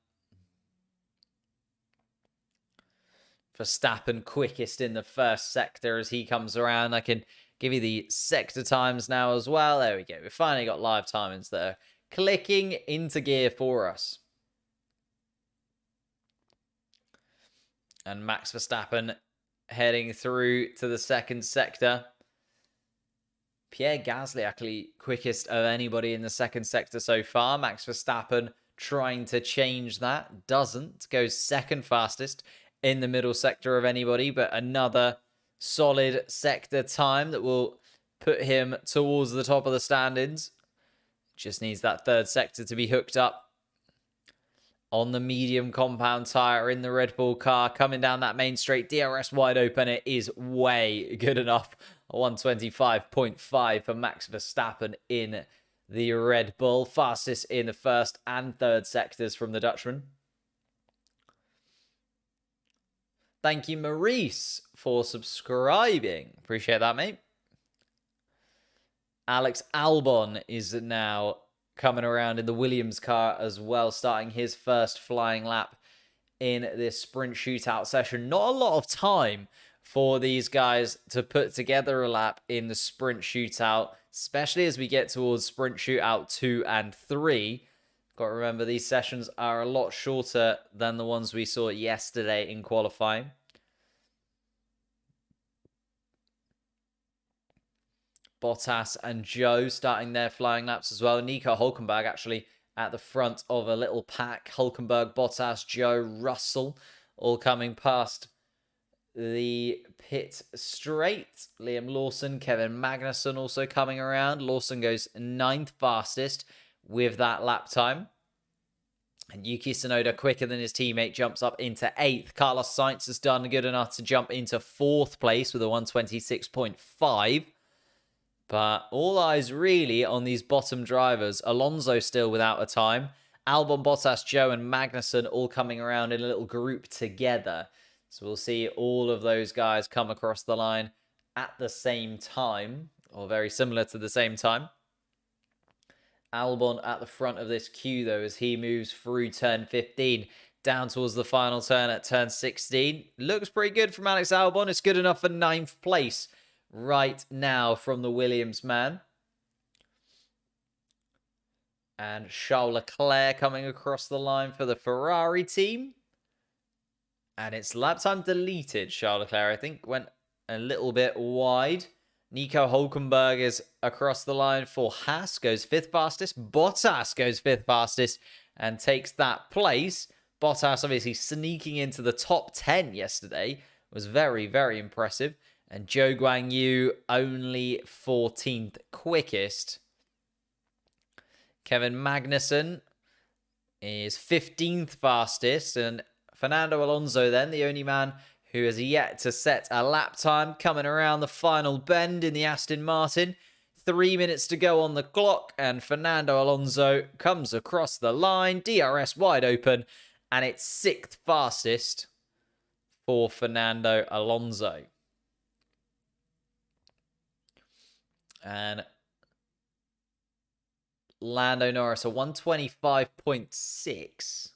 Verstappen quickest in the first sector as he comes around. I can give you the sector times now as well. There we go. We've finally got live timings that are clicking into gear for us. And Max Verstappen heading through to the second sector. Pierre Gasly actually quickest of anybody in the second sector so far. Max Verstappen trying to change that. Doesn't. Goes second fastest in the middle sector of anybody, but another solid sector time that will put him towards the top of the standings. Just needs that third sector to be hooked up on the medium compound tyre in the Red Bull car. Coming down that main straight, DRS wide open. It is way good enough. 125.5 for Max Verstappen in the Red Bull. Fastest in the first and third sectors from the Dutchman. Thank you, Maurice, for subscribing. Appreciate that, mate. Alex Albon is now coming around in the Williams car as well, starting his first flying lap in this sprint shootout session. Not a lot of time for these guys to put together a lap in the sprint shootout, especially as we get towards sprint shootout 2 and 3. Got to remember, these sessions are a lot shorter than the ones we saw yesterday in qualifying. Bottas and Joe starting their flying laps as well. Nico Hülkenberg actually at the front of a little pack. Hülkenberg, Bottas, Joe, Russell all coming past the pit straight. Liam Lawson, Kevin Magnussen also coming around. Lawson goes 9th fastest with that lap time. And Yuki Tsunoda, quicker than his teammate, jumps up into 8th. Carlos Sainz has done good enough to jump into 4th place with a 126.5. But all eyes really on these bottom drivers. Alonso still without a time. Albon, Bottas, Joe and Magnussen all coming around in a little group together. So we'll see all of those guys come across the line at the same time, or very similar to the same time. Albon at the front of this queue, though, as he moves through turn 15, down towards the final turn at turn 16. Looks pretty good from Alex Albon. It's good enough for 9th place right now from the Williams man. And Charles Leclerc coming across the line for the Ferrari team. And it's lap time deleted. Charles Leclerc, I think, went a little bit wide. Nico Hülkenberg is across the line for Haas. Goes 5th fastest. Bottas goes 5th fastest and takes that place. Bottas obviously sneaking into the top 10 yesterday. Was very, very impressive. And Zhou Guanyu only 14th quickest. Kevin Magnussen is 15th fastest. And Fernando Alonso then, the only man who has yet to set a lap time, coming around the final bend in the Aston Martin. 3 minutes to go on the clock, and Fernando Alonso comes across the line. DRS wide open, and it's 6th fastest for Fernando Alonso. And Lando Norris, a 125.6.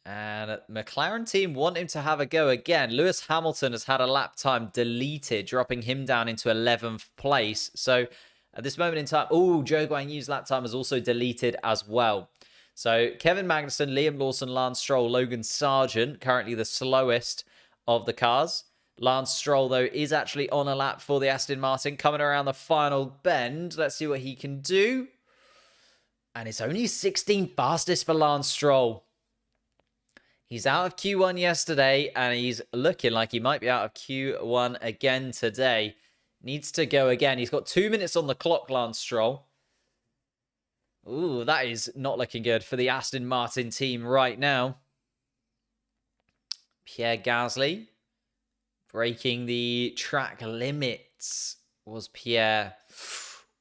And McLaren team want him to have a go again. Lewis Hamilton has had a lap time deleted, dropping him down into 11th place. So at this moment in time, Zhou Guanyu's lap time is also deleted as well. So Kevin Magnussen, Liam Lawson, Lance Stroll, Logan Sargent, currently the slowest of the cars. Lance Stroll, though, is actually on a lap for the Aston Martin, coming around the final bend. Let's see what he can do. And it's only 16th fastest for Lance Stroll. He's out of Q1 yesterday, and he's looking like he might be out of Q1 again today. Needs to go again. He's got 2 minutes on the clock, Lance Stroll. Ooh, that is not looking good for the Aston Martin team right now. Pierre Gasly breaking the track limits was Pierre.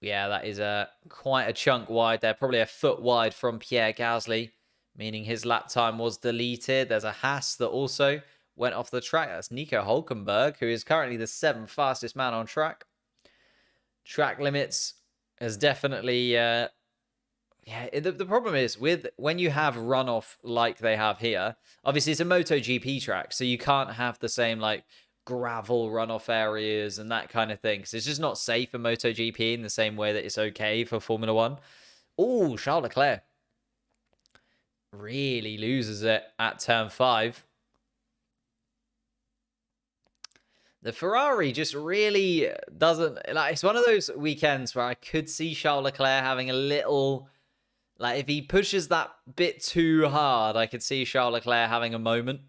Yeah, that is quite a chunk wide there. Probably a foot wide from Pierre Gasly, meaning his lap time was deleted. There's a Haas that also went off the track. That's Nico Hülkenberg, who is currently the 7th fastest man on track. Track limits has definitely... the problem is, when you have runoff like they have here, obviously it's a MotoGP track, so you can't have the same like gravel runoff areas and that kind of thing. So it's just not safe for MotoGP in the same way that it's okay for Formula 1. Oh, Charles Leclerc really loses it at turn 5. The Ferrari just really doesn't, like, it's one of those weekends where I could see Charles Leclerc having a little, like, if he pushes that bit too hard, I could see Charles Leclerc having a moment.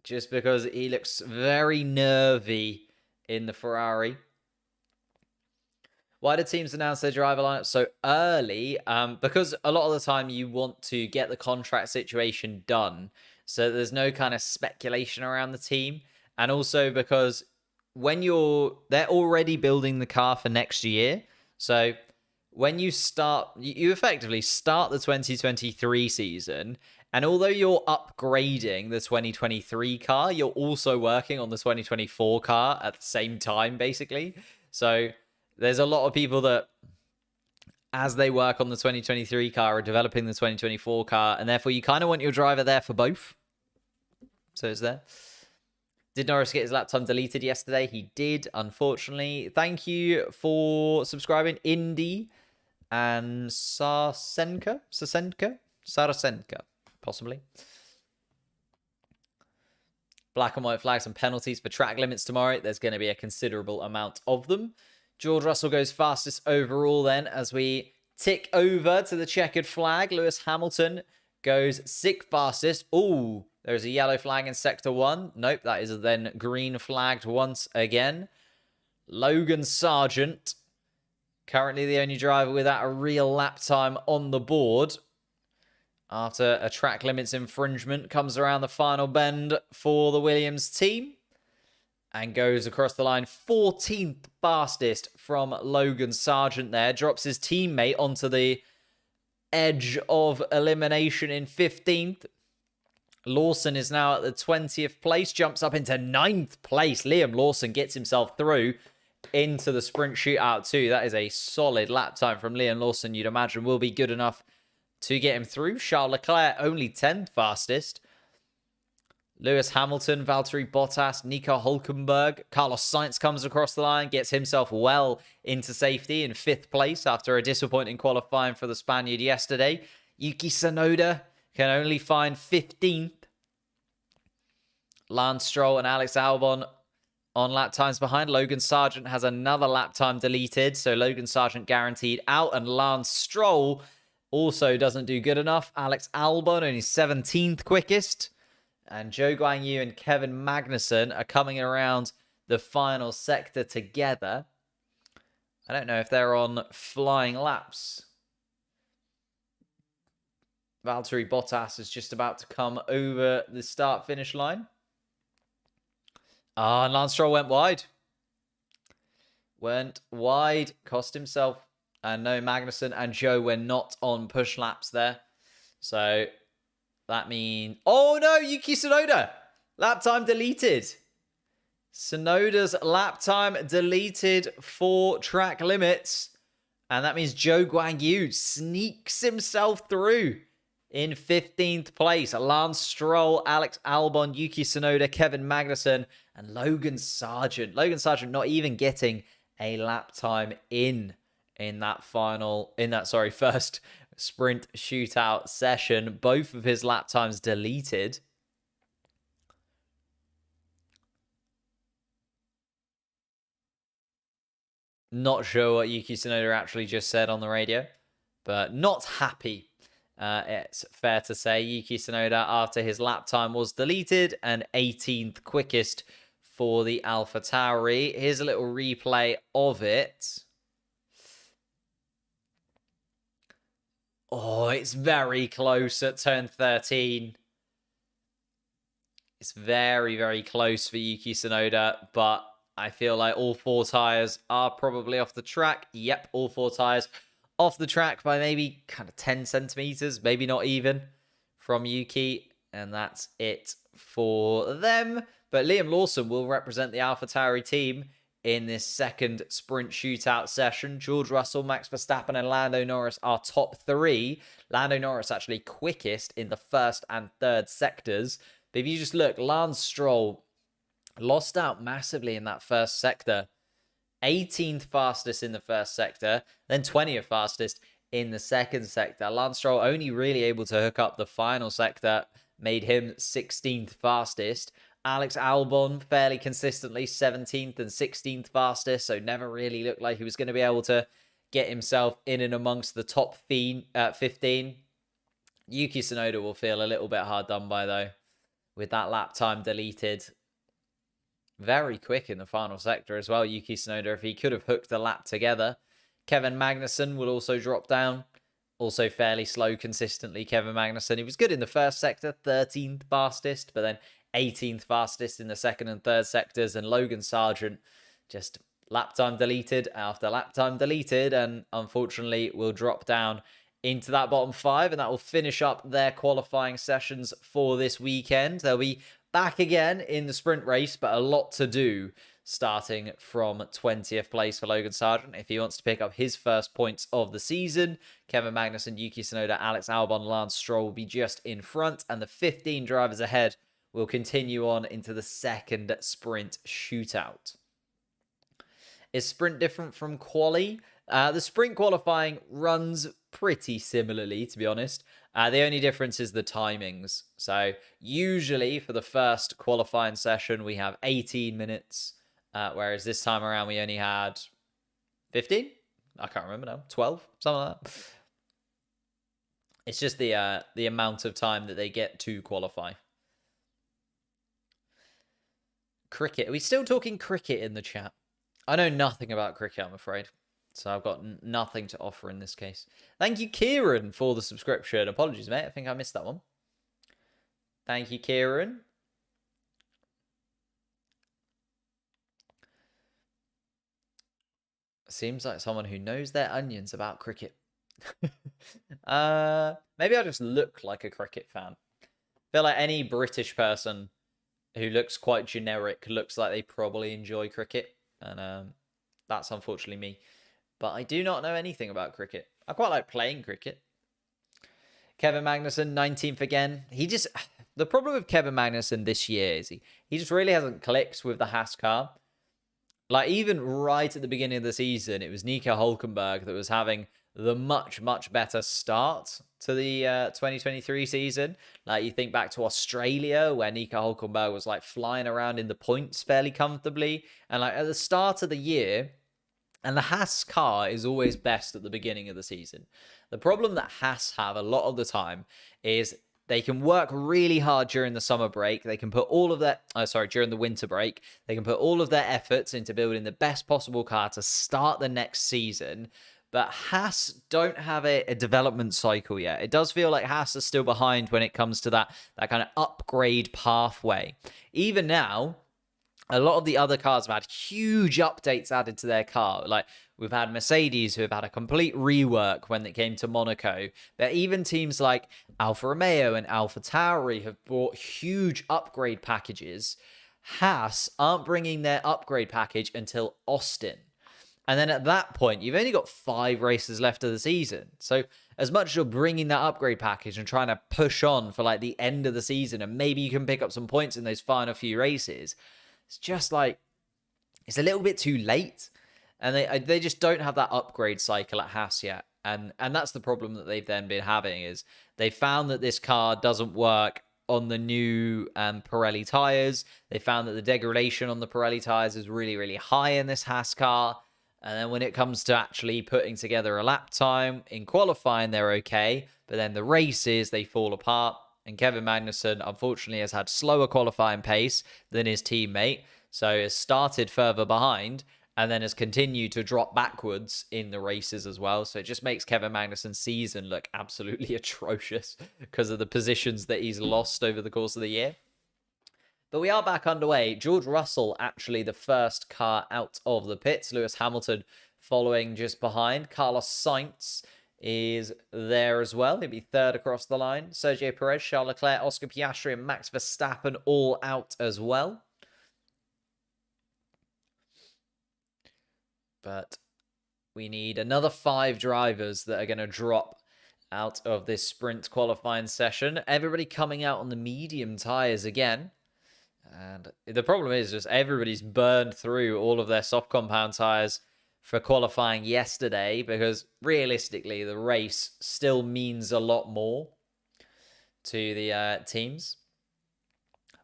Just because he looks very nervy in the Ferrari. Why do teams announce their driver lineup so early? Because a lot of the time you want to get the contract situation done, so there's no kind of speculation around the team. And also because when they're already building the car for next year. So when you start, you effectively start the 2023 season. And although you're upgrading the 2023 car, you're also working on the 2024 car at the same time, basically. So there's a lot of people that, as they work on the 2023 car, are developing the 2024 car, and therefore you kind of want your driver there for both. So it's there. Did Norris get his lap time deleted yesterday? He did, unfortunately. Thank you for subscribing, Indy and Sarasenka, possibly. Black and white flags and penalties for track limits tomorrow. There's going to be a considerable amount of them. George Russell goes fastest overall then as we tick over to the checkered flag. Lewis Hamilton goes sixth fastest. Oh, there's a yellow flag in sector 1. Nope, that is then green flagged once again. Logan Sargent, currently the only driver without a real lap time on the board, after a track limits infringement, comes around the final bend for the Williams team and goes across the line 14th fastest from Logan Sargent there. Drops his teammate onto the edge of elimination in 15th. Lawson is now at the 20th place, jumps up into 9th place. Liam Lawson gets himself through into the sprint shootout too. That is a solid lap time from Liam Lawson. You'd imagine will be good enough to get him through. Charles Leclerc only 10th fastest. Lewis Hamilton, Valtteri Bottas, Nico Hulkenberg. Carlos Sainz comes across the line, gets himself well into safety in 5th place after a disappointing qualifying for the Spaniard yesterday. Yuki Tsunoda can only find 15th. Lance Stroll and Alex Albon on lap times behind. Logan Sargent has another lap time deleted, so Logan Sargent guaranteed out, and Lance Stroll also doesn't do good enough. Alex Albon only 17th quickest. And Zhou Guanyu and Kevin Magnussen are coming around the final sector together. I don't know if they're on flying laps. Valtteri Bottas is just about to come over the start-finish line. And Lance Stroll went wide. Cost himself. And no, Magnussen and Zhou were not on push laps there. So that means... Oh no, Yuki Tsunoda! Lap time deleted. Tsunoda's lap time deleted for track limits. And that means Zhou Guanyu sneaks himself through in 15th place. Lance Stroll, Alex Albon, Yuki Tsunoda, Kevin Magnussen, and Logan Sargent. Logan Sargent not even getting a lap time in that first sprint shootout session. Both of his lap times deleted. Not sure what Yuki Tsunoda actually just said on the radio, but not happy. It's fair to say Yuki Tsunoda, after his lap time was deleted, and 18th quickest for the AlphaTauri. Here's a little replay of it. Oh, it's very close at turn 13. It's very, very close for Yuki Tsunoda, but I feel like all 4 tyres are probably off the track. Yep, all 4 tyres off the track by maybe kind of 10 centimeters, maybe not even, from Yuki. And that's it for them. But Liam Lawson will represent the AlphaTauri team in this second sprint shootout session. George Russell, Max Verstappen, and Lando Norris are top 3. Lando Norris actually quickest in the first and third sectors. But if you just look, Lance Stroll lost out massively in that first sector. 18th fastest in the first sector, then 20th fastest in the second sector. Lance Stroll only really able to hook up the final sector, made him 16th fastest. Alex Albon, fairly consistently 17th and 16th fastest, so never really looked like he was going to be able to get himself in and amongst the top 15. Yuki Tsunoda will feel a little bit hard done by, though, with that lap time deleted very quick in the final sector as well. Yuki Tsunoda, if he could have hooked the lap together. Kevin Magnussen will also drop down. Also fairly slow consistently, Kevin Magnussen. He was good in the first sector, 13th fastest, but then 18th fastest in the second and third sectors. And Logan Sargent just lap time deleted after lap time deleted, and unfortunately will drop down into that bottom 5, and that will finish up their qualifying sessions for this weekend. They'll be back again in the sprint race, but a lot to do starting from 20th place for Logan Sargent if he wants to pick up his first points of the season. Kevin Magnussen, Yuki Tsunoda, Alex Albon, Lance Stroll will be just in front, and the 15 drivers ahead will continue on into the second sprint shootout. Is sprint different from quali? The sprint qualifying runs pretty similarly, to be honest. The only difference is the timings. So usually for the first qualifying session, we have 18 minutes, whereas this time around we only had 15? I can't remember now. 12? Something like that. It's just the amount of time that they get to qualify. Cricket. Are we still talking cricket in the chat? I know nothing about cricket, I'm afraid. So I've got nothing to offer in this case. Thank you, Kieran, for the subscription. Apologies, mate. I think I missed that one. Thank you, Kieran. Seems like someone who knows their onions about cricket. Maybe I just look like a cricket fan. I feel like any British person who looks quite generic looks like they probably enjoy cricket. And that's unfortunately me. But I do not know anything about cricket. I quite like playing cricket. Kevin Magnussen, 19th again. The problem with Kevin Magnussen this year is he just really hasn't clicked with the Haas car. Like, even right at the beginning of the season, it was Nico Hülkenberg that was having the much, much better start to the 2023 season. Like, you think back to Australia, where Nico Hülkenberg was, like, flying around in the points fairly comfortably. And, like, at the start of the year, and the Haas car is always best at the beginning of the season. The problem that Haas have a lot of the time is they can work really hard during the summer break. They can put all of their, during the winter break. They can put all of their efforts into building the best possible car to start the next season. But Haas don't have a development cycle yet. It does feel like Haas are still behind when it comes to that kind of upgrade pathway. Even now, a lot of the other cars have had huge updates added to their car. Like, we've had Mercedes who have had a complete rework when it came to Monaco. But even teams like Alfa Romeo and AlphaTauri have brought huge upgrade packages. Haas aren't bringing their upgrade package until Austin. And then at that point, you've only got 5 races left of the season. So as much as you're bringing that upgrade package and trying to push on for like the end of the season, and maybe you can pick up some points in those final few races, it's just like, it's a little bit too late. And they just don't have that upgrade cycle at Haas yet. And that's the problem that they've then been having, is they found that this car doesn't work on the new Pirelli tyres. They found that the degradation on the Pirelli tyres is really, really high in this Haas car. And then when it comes to actually putting together a lap time in qualifying, they're okay. But then the races, they fall apart. And Kevin Magnussen, unfortunately, has had slower qualifying pace than his teammate. So has started further behind and then has continued to drop backwards in the races as well. So it just makes Kevin Magnussen's season look absolutely atrocious because of the positions that he's lost over the course of the year. But we are back underway. George Russell, actually the first car out of the pits. Lewis Hamilton following just behind. Carlos Sainz is there as well. He'll be third across the line. Sergio Perez, Charles Leclerc, Oscar Piastri, and Max Verstappen all out as well. But we need another 5 drivers that are going to drop out of this sprint qualifying session. Everybody coming out on the medium tyres again. And the problem is just everybody's burned through all of their soft compound tyres for qualifying yesterday, because realistically the race still means a lot more to the teams.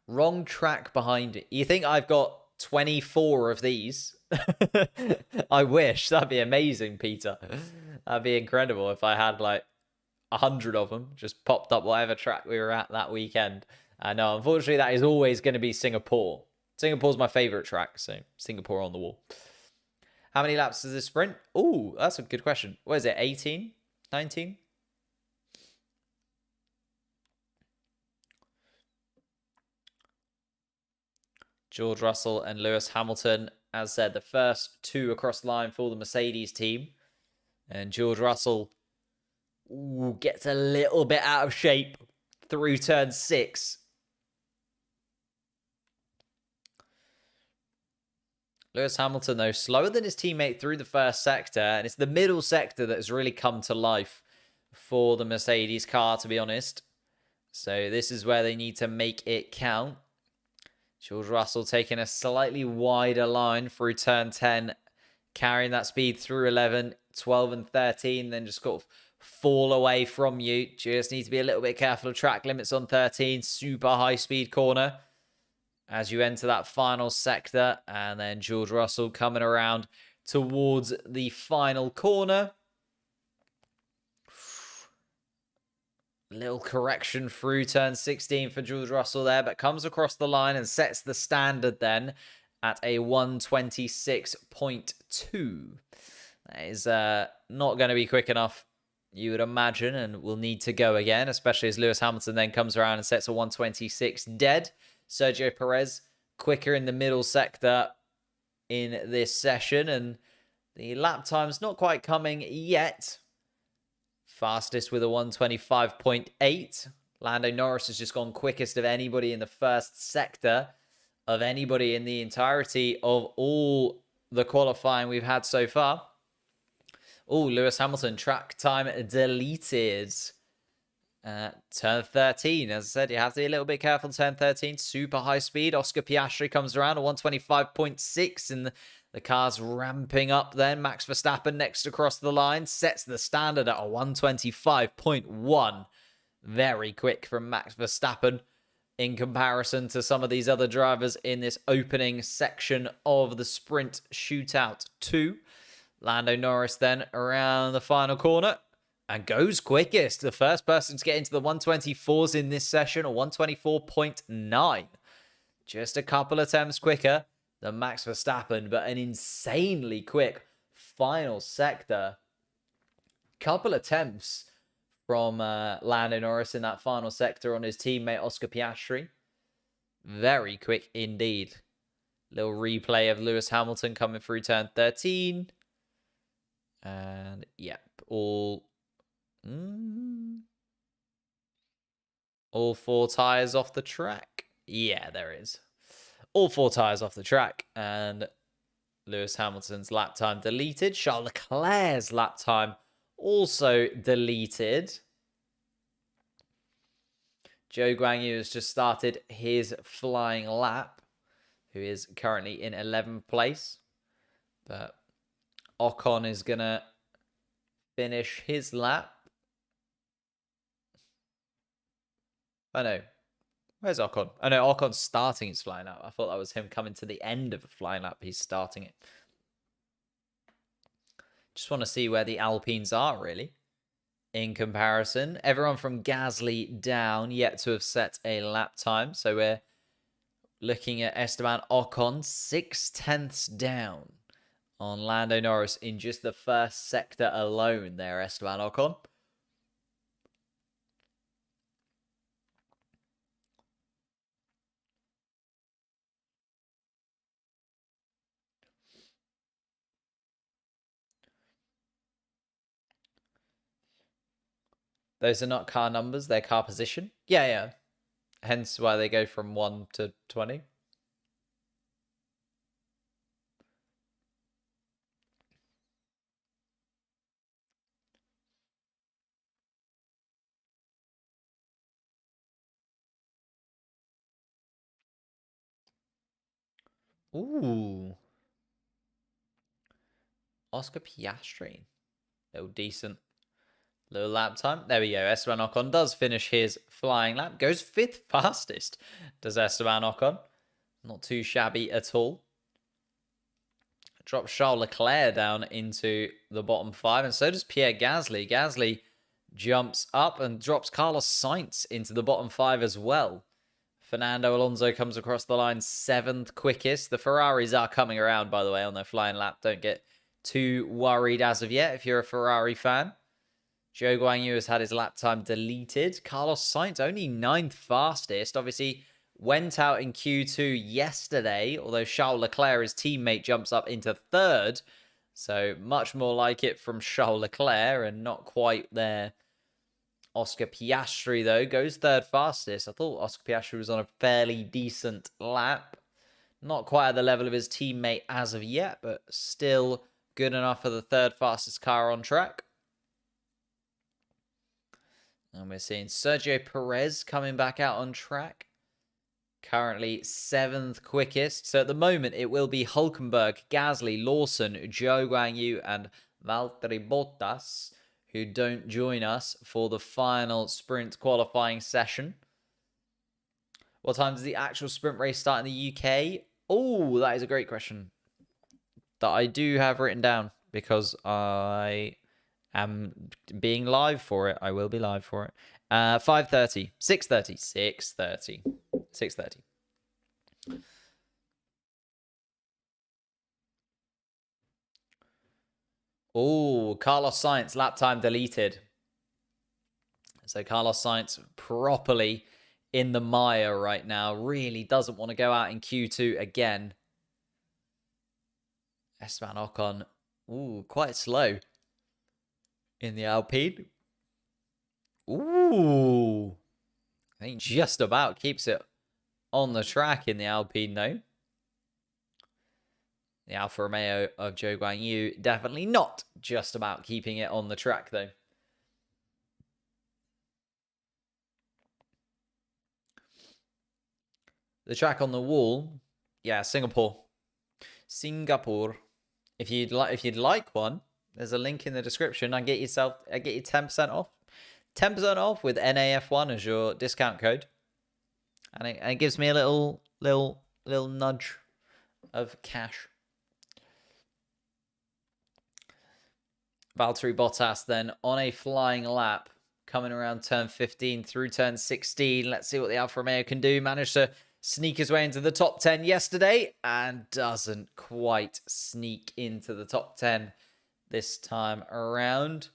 Wrong track behind it. You think I've got 24 of these? I wish. That'd be amazing, Peter. That'd be incredible if I had like 100 of them. Just popped up whatever track we were at that weekend. No, unfortunately, that is always going to be Singapore. Singapore's my favorite track, so Singapore on the wall. How many laps is this sprint? Oh, that's a good question. What is it, 18? 19? George Russell and Lewis Hamilton, as said, the first two across the line for the Mercedes team. And George Russell gets a little bit out of shape through turn 6. Lewis Hamilton, though, slower than his teammate through the first sector. And it's the middle sector that has really come to life for the Mercedes car, to be honest. So this is where they need to make it count. George Russell taking a slightly wider line through turn 10, carrying that speed through 11, 12 and 13, then just sort of fall away from you. Just need to be a little bit careful of track limits on 13, super high speed corner as you enter that final sector. And then George Russell coming around towards the final corner. Little correction through turn 16 for George Russell there, but comes across the line and sets the standard then at a 126.2. That is not going to be quick enough, you would imagine, and will need to go again, especially as Lewis Hamilton then comes around and sets a 126 dead. Sergio Perez quicker in the middle sector in this session, and the lap time's not quite coming yet. Fastest with a 125.8. Lando Norris has just gone quickest of anybody in the first sector, of anybody in the entirety of all the qualifying we've had so far. Oh, Lewis Hamilton, track time deleted. Turn 13. As I said, you have to be a little bit careful. Turn 13, super high speed. Oscar Piastri comes around, a 125.6, and the car's ramping up then. Max Verstappen next across the line, sets the standard at a 125.1. Very quick from Max Verstappen in comparison to some of these other drivers in this opening section of the sprint shootout 2. Lando Norris then around the final corner and goes quickest. The first person to get into the 124s in this session, a 124.9. Just a couple attempts quicker than Max Verstappen, but an insanely quick final sector. Couple attempts from Lando Norris in that final sector on his teammate Oscar Piastri. Very quick indeed. Little replay of Lewis Hamilton coming through turn 13. And yep, all 4 tyres off the track. Yeah, there is. All 4 tyres off the track. And Lewis Hamilton's lap time deleted. Charles Leclerc's lap time also deleted. Zhou Guanyu has just started his flying lap, who is currently in 11th place. But Ocon is going to finish his lap. Oh no. Where's Ocon? Oh no, Ocon's starting his flying lap. I thought that was him coming to the end of a flying lap. He's starting it. Just want to see where the Alpines are, really, in comparison. Everyone from Gasly down, yet to have set a lap time. So we're looking at Esteban Ocon, 0.6 down on Lando Norris in just the first sector alone there, Esteban Ocon. Those are not car numbers, they're car position. Yeah. Hence why they go from 1 to 20. Ooh. Oscar Piastri. Little decent Little lap time. There we go. Esteban Ocon does finish his flying lap. Goes 5th fastest. Does Esteban Ocon. Not too shabby at all. Drops Charles Leclerc down into the bottom 5. And so does Pierre Gasly. Gasly jumps up and drops Carlos Sainz into the bottom 5 as well. Fernando Alonso comes across the line 7th quickest. The Ferraris are coming around, by the way, on their flying lap. Don't get too worried as of yet if you're a Ferrari fan. Zhou Guanyu has had his lap time deleted. Carlos Sainz only 9th fastest. Obviously, went out in Q2 yesterday, although Charles Leclerc, his teammate, jumps up into 3rd. So much more like it from Charles Leclerc and not quite there. Oscar Piastri, though, goes 3rd fastest. I thought Oscar Piastri was on a fairly decent lap. Not quite at the level of his teammate as of yet, but still good enough for the 3rd fastest car on track. And we're seeing Sergio Perez coming back out on track. Currently 7th quickest. So at the moment, it will be Hülkenberg, Gasly, Lawson, Zhou Guanyu, and Valtteri Bottas, who don't join us for the final sprint qualifying session. What time does the actual sprint race start in the UK? Oh, that is a great question that I do have written down because I am being live for it. I will be live for it. 5:30, 6:30, 6:30, 6:30. Oh, Carlos Sainz, lap time deleted. So Carlos Sainz properly in the mire right now. Really doesn't want to go out in Q2 again. Esteban Ocon, ooh, quite slow in the Alpine. Ooh, I think just about keeps it on the track in the Alpine, though. The Alfa Romeo of Zhou Guanyu definitely not just about keeping it on the track, though. The track on the wall, yeah, Singapore. If you'd like one, there's a link in the description. I get you 10% off. 10% off with NAF1 as your discount code, and it gives me a little nudge of cash. Valtteri Bottas then on a flying lap, coming around turn 15 through turn 16. Let's see what the Alfa Romeo can do. Managed to sneak his way into the top 10 yesterday and doesn't quite sneak into the top 10 this time around.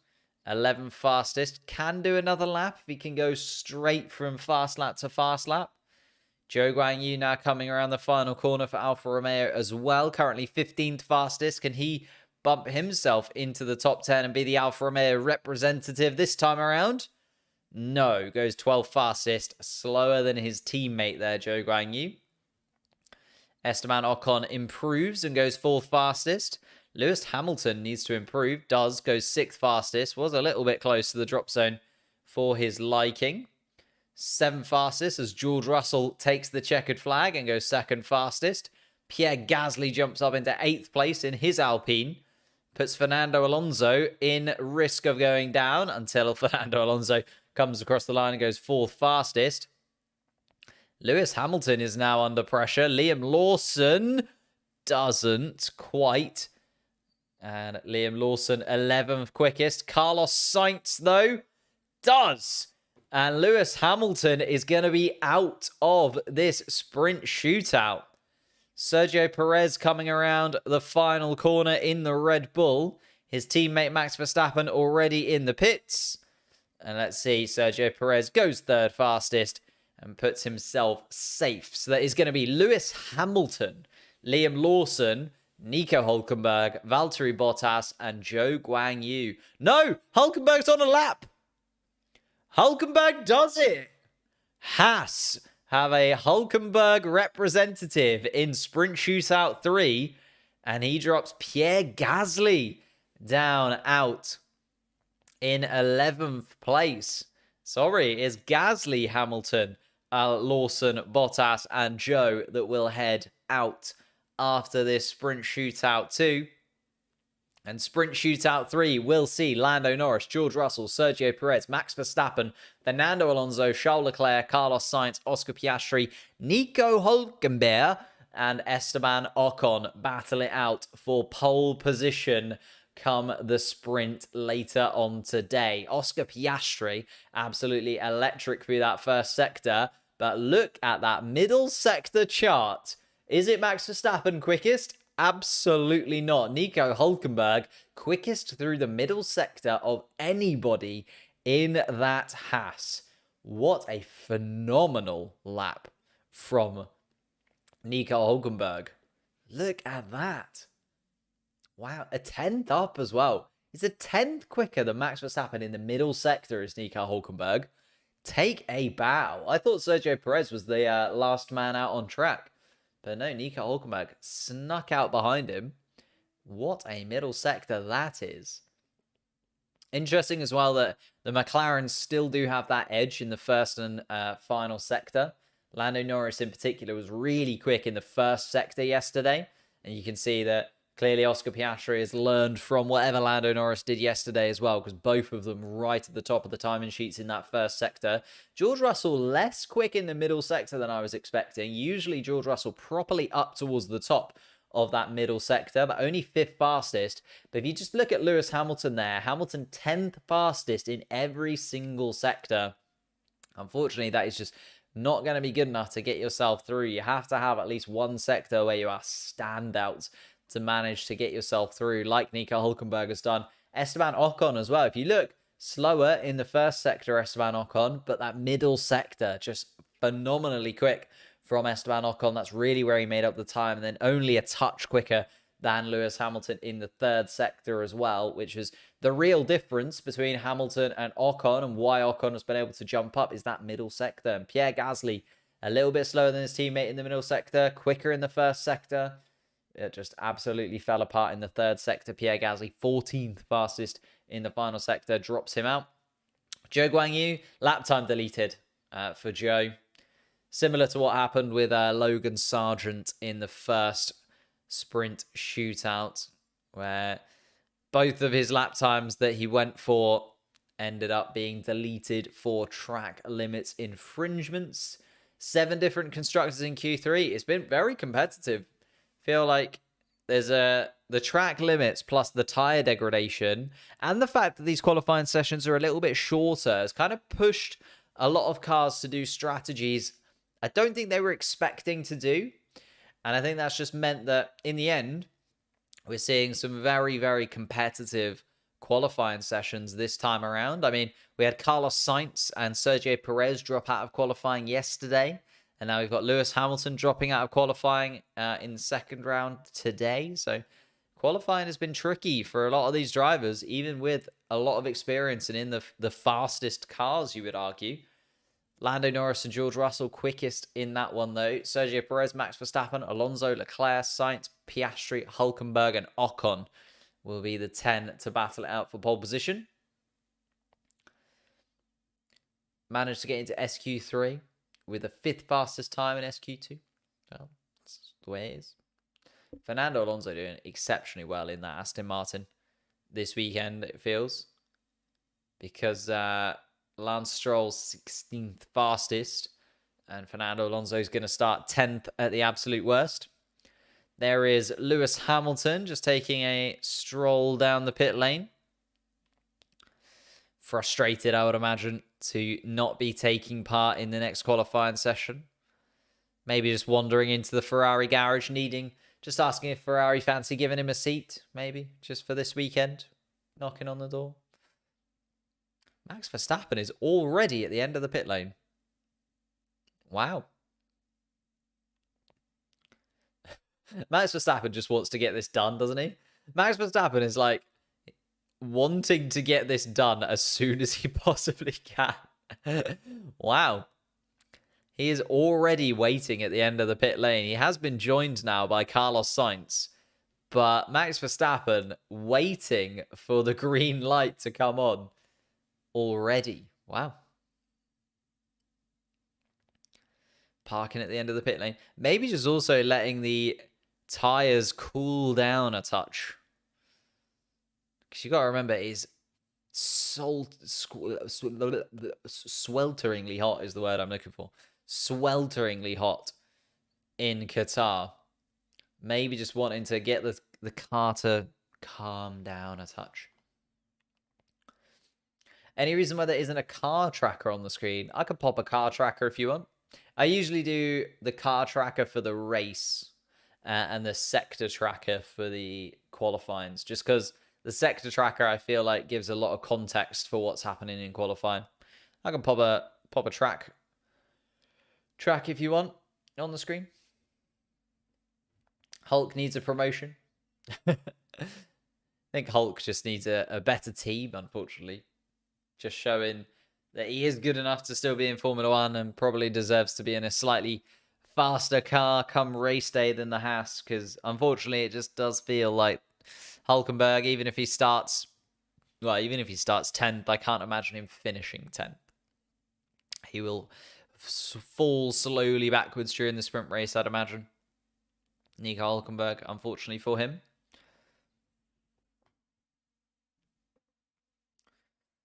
11th fastest. Can do another lap if he can go straight from fast lap to fast lap. Zhou Guanyu now coming around the final corner for Alfa Romeo as well. Currently 15th fastest. Can he bump himself into the top 10 and be the Alfa Romeo representative this time around? No, goes 12th fastest, slower than his teammate there, Zhou Guanyu. Esteban Ocon improves and goes 4th fastest. Lewis Hamilton needs to improve, goes 6th fastest, was a little bit close to the drop zone for his liking. 7th fastest as George Russell takes the checkered flag and goes 2nd fastest. Pierre Gasly jumps up into 8th place in his Alpine. Puts Fernando Alonso in risk of going down until Fernando Alonso comes across the line and goes 4th fastest. Lewis Hamilton is now under pressure. Liam Lawson doesn't quite. And Liam Lawson 11th quickest. Carlos Sainz, though, does. And Lewis Hamilton is going to be out of this sprint shootout. Sergio Perez coming around the final corner in the Red Bull. His teammate Max Verstappen already in the pits. And let's see, Sergio Perez goes 3rd fastest and puts himself safe. So that is going to be Lewis Hamilton, Liam Lawson, Nico Hülkenberg, Valtteri Bottas, and Zhou Guanyu. No, Hülkenberg's on a lap. Hülkenberg does it. Haas have a Hülkenberg representative in Sprint Shootout 3, and he drops Pierre Gasly down out in 11th place. Sorry, it's Gasly, Hamilton, Lawson, Bottas, and Zhou that will head out after this Sprint Shootout 2. And Sprint Shootout 3 will see Lando Norris, George Russell, Sergio Perez, Max Verstappen, Fernando Alonso, Charles Leclerc, Carlos Sainz, Oscar Piastri, Nico Hülkenberg, and Esteban Ocon battle it out for pole position come the sprint later on today. Oscar Piastri, absolutely electric through that first sector, but look at that middle sector chart. Is it Max Verstappen quickest? Absolutely not. Nico Hülkenberg, quickest through the middle sector of anybody in that Haas. What a phenomenal lap from Nico Hülkenberg. Look at that. Wow, a 10th up as well. He's a 10th quicker than Max Verstappen in the middle sector is Nico Hülkenberg. Take a bow. I thought Sergio Perez was the last man out on track. But no, Nico Hülkenberg snuck out behind him. What a middle sector that is. Interesting as well that the McLarens still do have that edge in the first and final sector. Lando Norris in particular was really quick in the first sector yesterday. And you can see that clearly Oscar Piastri has learned from whatever Lando Norris did yesterday as well, because both of them right at the top of the timing sheets in that first sector. George Russell less quick in the middle sector than I was expecting. Usually George Russell properly up towards the top of that middle sector, but only 5th fastest. But if you just look at Lewis Hamilton there, Hamilton 10th fastest in every single sector. Unfortunately, that is just not going to be good enough to get yourself through. You have to have at least one sector where you are standouts to manage to get yourself through, like Nico Hülkenberg has done. Esteban Ocon as well. If you look, slower in the first sector, Esteban Ocon, but that middle sector, just phenomenally quick from Esteban Ocon. That's really where he made up the time, and then only a touch quicker than Lewis Hamilton in the third sector as well, which is the real difference between Hamilton and Ocon, and why Ocon has been able to jump up is that middle sector. And Pierre Gasly, a little bit slower than his teammate in the middle sector, quicker in the first sector. It just absolutely fell apart in the third sector. Pierre Gasly, 14th fastest in the final sector, drops him out. Zhou Guanyu, lap time deleted for Zhou. Similar to what happened with Logan Sargent in the first sprint shootout, where both of his lap times that he went for ended up being deleted for track limits infringements. 7 different constructors in Q3. It's been very competitive. Feel like there's the track limits plus the tire degradation and the fact that these qualifying sessions are a little bit shorter has kind of pushed a lot of cars to do strategies I don't think they were expecting to do. And I think that's just meant that in the end, we're seeing some very, very competitive qualifying sessions this time around. I mean, we had Carlos Sainz and Sergio Perez drop out of qualifying yesterday. And now we've got Lewis Hamilton dropping out of qualifying in the second round today. So qualifying has been tricky for a lot of these drivers, even with a lot of experience and in the fastest cars, you would argue. Lando Norris and George Russell quickest in that one, though. Sergio Perez, Max Verstappen, Alonso, Leclerc, Sainz, Piastri, Hülkenberg, and Ocon will be the 10 to battle it out for pole position. Managed to get into SQ3 with the 5th fastest time in SQ2. Well, that's the way it is. Fernando Alonso doing exceptionally well in that Aston Martin this weekend, it feels. Because Lance Stroll's 16th fastest, and Fernando Alonso is going to start 10th at the absolute worst. There is Lewis Hamilton just taking a stroll down the pit lane. Frustrated, I would imagine, to not be taking part in the next qualifying session. Maybe just wandering into the Ferrari garage, just asking if Ferrari fancy giving him a seat, maybe, just for this weekend, knocking on the door. Max Verstappen is already at the end of the pit lane. Wow. Max Verstappen just wants to get this done, doesn't he? Max Verstappen is like wanting to get this done as soon as he possibly can. Wow. He is already waiting at the end of the pit lane. He has been joined now by Carlos Sainz. But Max Verstappen waiting for the green light to come on already. Wow. Parking at the end of the pit lane. Maybe just also letting the tires cool down a touch. Because you got to remember, it's swelteringly hot is the word I'm looking for. Swelteringly hot in Qatar. Maybe just wanting to get the car to calm down a touch. Any reason why there isn't a car tracker on the screen? I could pop a car tracker if you want. I usually do the car tracker for the race and the sector tracker for the qualifyings, just because the sector tracker, I feel like, gives a lot of context for what's happening in qualifying. I can pop a track if you want on the screen. Hulk needs a promotion. I think Hulk just needs a better team, unfortunately. Just showing that he is good enough to still be in Formula 1 and probably deserves to be in a slightly faster car come race day than the Haas, because unfortunately it just does feel like Hulkenberg, even if he starts 10th, I can't imagine him finishing 10th. He will fall slowly backwards during the sprint race, I'd imagine. Nico Hulkenberg, unfortunately for him.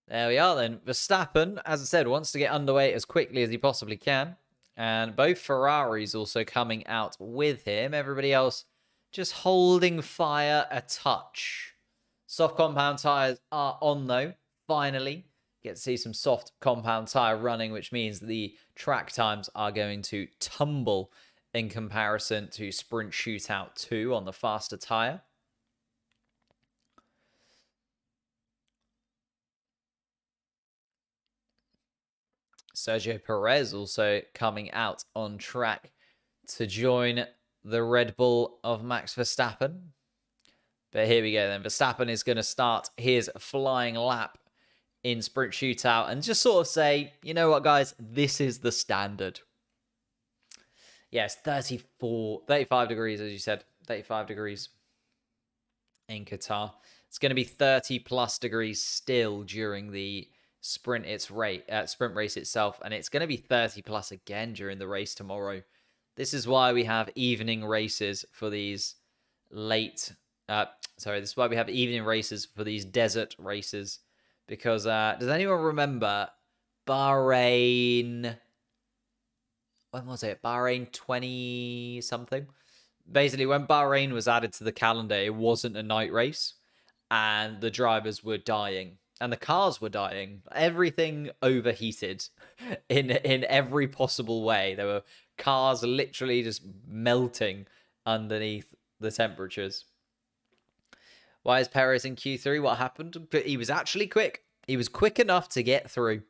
There we are then. Verstappen, as I said, wants to get underway as quickly as he possibly can. And both Ferraris also coming out with him. Everybody else just holding fire a touch. Soft compound tyres are on though, finally. Get to see some soft compound tyre running, which means the track times are going to tumble in comparison to Sprint Shootout 2 on the faster tyre. Sergio Perez also coming out on track to join the Red Bull of Max Verstappen. But here we go then. Verstappen is going to start his flying lap in Sprint Shootout and just sort of say, you know what, guys, this is the standard. Yes, 35 degrees, as you said. 35 degrees in Qatar. It's going to be 30 plus degrees still during the sprint race itself, and it's going to be 30 plus again during the race tomorrow. This is why we have evening races for these this is why we have evening races for these desert races, because does anyone remember Bahrain? When was it? Bahrain 20 something. Basically, when Bahrain was added to the calendar, it wasn't a night race, and the drivers were dying. And the cars were dying. Everything overheated in every possible way. There were cars literally just melting underneath the temperatures. Why is Perez in Q3? What happened? But he was actually quick. He was quick enough to get through.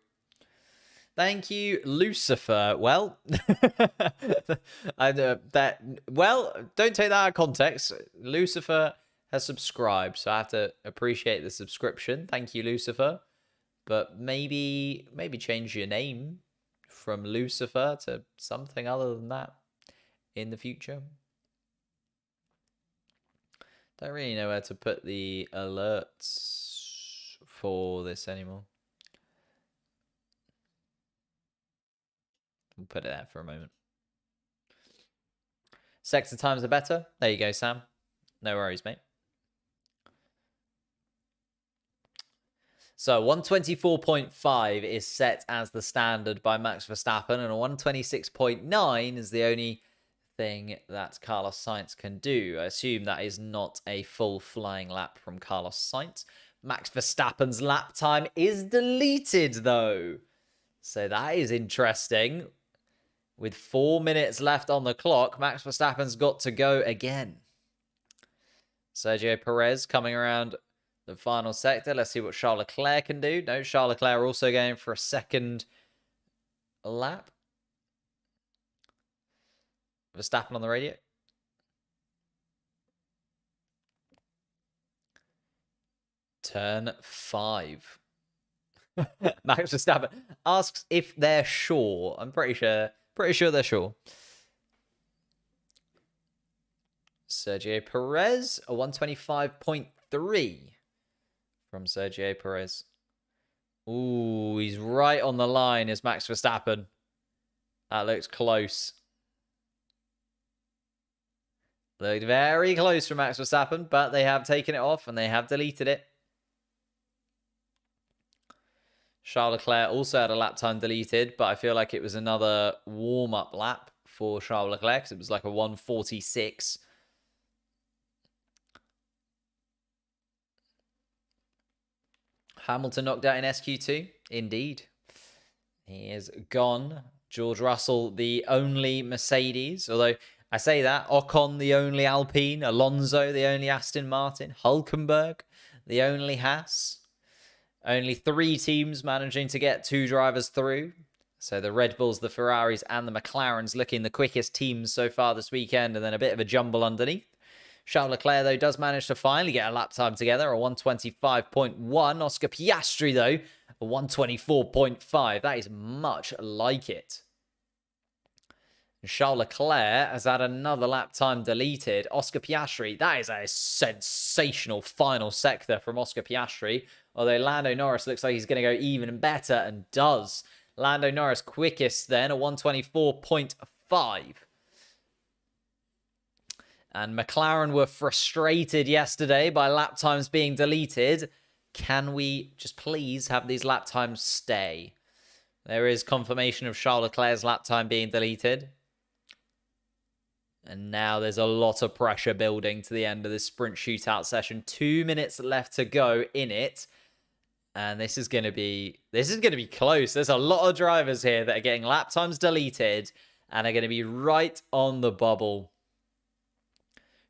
Thank you, Lucifer. Well, don't take that out of context. Lucifer has subscribed, so I have to appreciate the subscription. Thank you, Lucifer. But maybe change your name from Lucifer to something other than that in the future. Don't really know where to put the alerts for this anymore. We'll put it there for a moment. Sector times are better. There you go, Sam. No worries, mate. So 124.5 is set as the standard by Max Verstappen, and a 126.9 is the only thing that Carlos Sainz can do. I assume that is not a full flying lap from Carlos Sainz. Max Verstappen's lap time is deleted, though. So that is interesting. With 4 minutes left on the clock, Max Verstappen's got to go again. Sergio Perez coming around the final sector. Let's see what Charles Leclerc can do. No, Charles Leclerc also going for a second lap. Verstappen on the radio. Turn 5. Max Verstappen asks if they're sure. I'm pretty sure they're sure. Sergio Perez, a 125.3 from Sergio Perez. Ooh, he's right on the line as Max Verstappen. That looks close. Looked very close for Max Verstappen, but they have taken it off and they have deleted it. Charles Leclerc also had a lap time deleted, but I feel like it was another warm-up lap for Charles Leclerc because it was like a 1:46. Hamilton knocked out in SQ2. Indeed. He is gone. George Russell, the only Mercedes. Although I say that. Ocon, the only Alpine. Alonso, the only Aston Martin. Hülkenberg, the only Haas. Only 3 teams managing to get 2 drivers through. So the Red Bulls, the Ferraris, and the McLarens looking the quickest teams so far this weekend. And then a bit of a jumble underneath. Charles Leclerc, though, does manage to finally get a lap time together, a 1:25.1. Oscar Piastri, though, a 1:24.5. That is much like it. Charles Leclerc has had another lap time deleted. Oscar Piastri, that is a sensational final sector from Oscar Piastri. Although Lando Norris looks like he's going to go even better and does. Lando Norris quickest then, a 1:24.5. And McLaren were frustrated yesterday by lap times being deleted. Can we just please have these lap times stay? There is confirmation of Charles Leclerc's lap time being deleted. And now there's a lot of pressure building to the end of this sprint shootout session. 2 minutes left to go in it. And this is going to be close. There's a lot of drivers here that are getting lap times deleted and are going to be right on the bubble.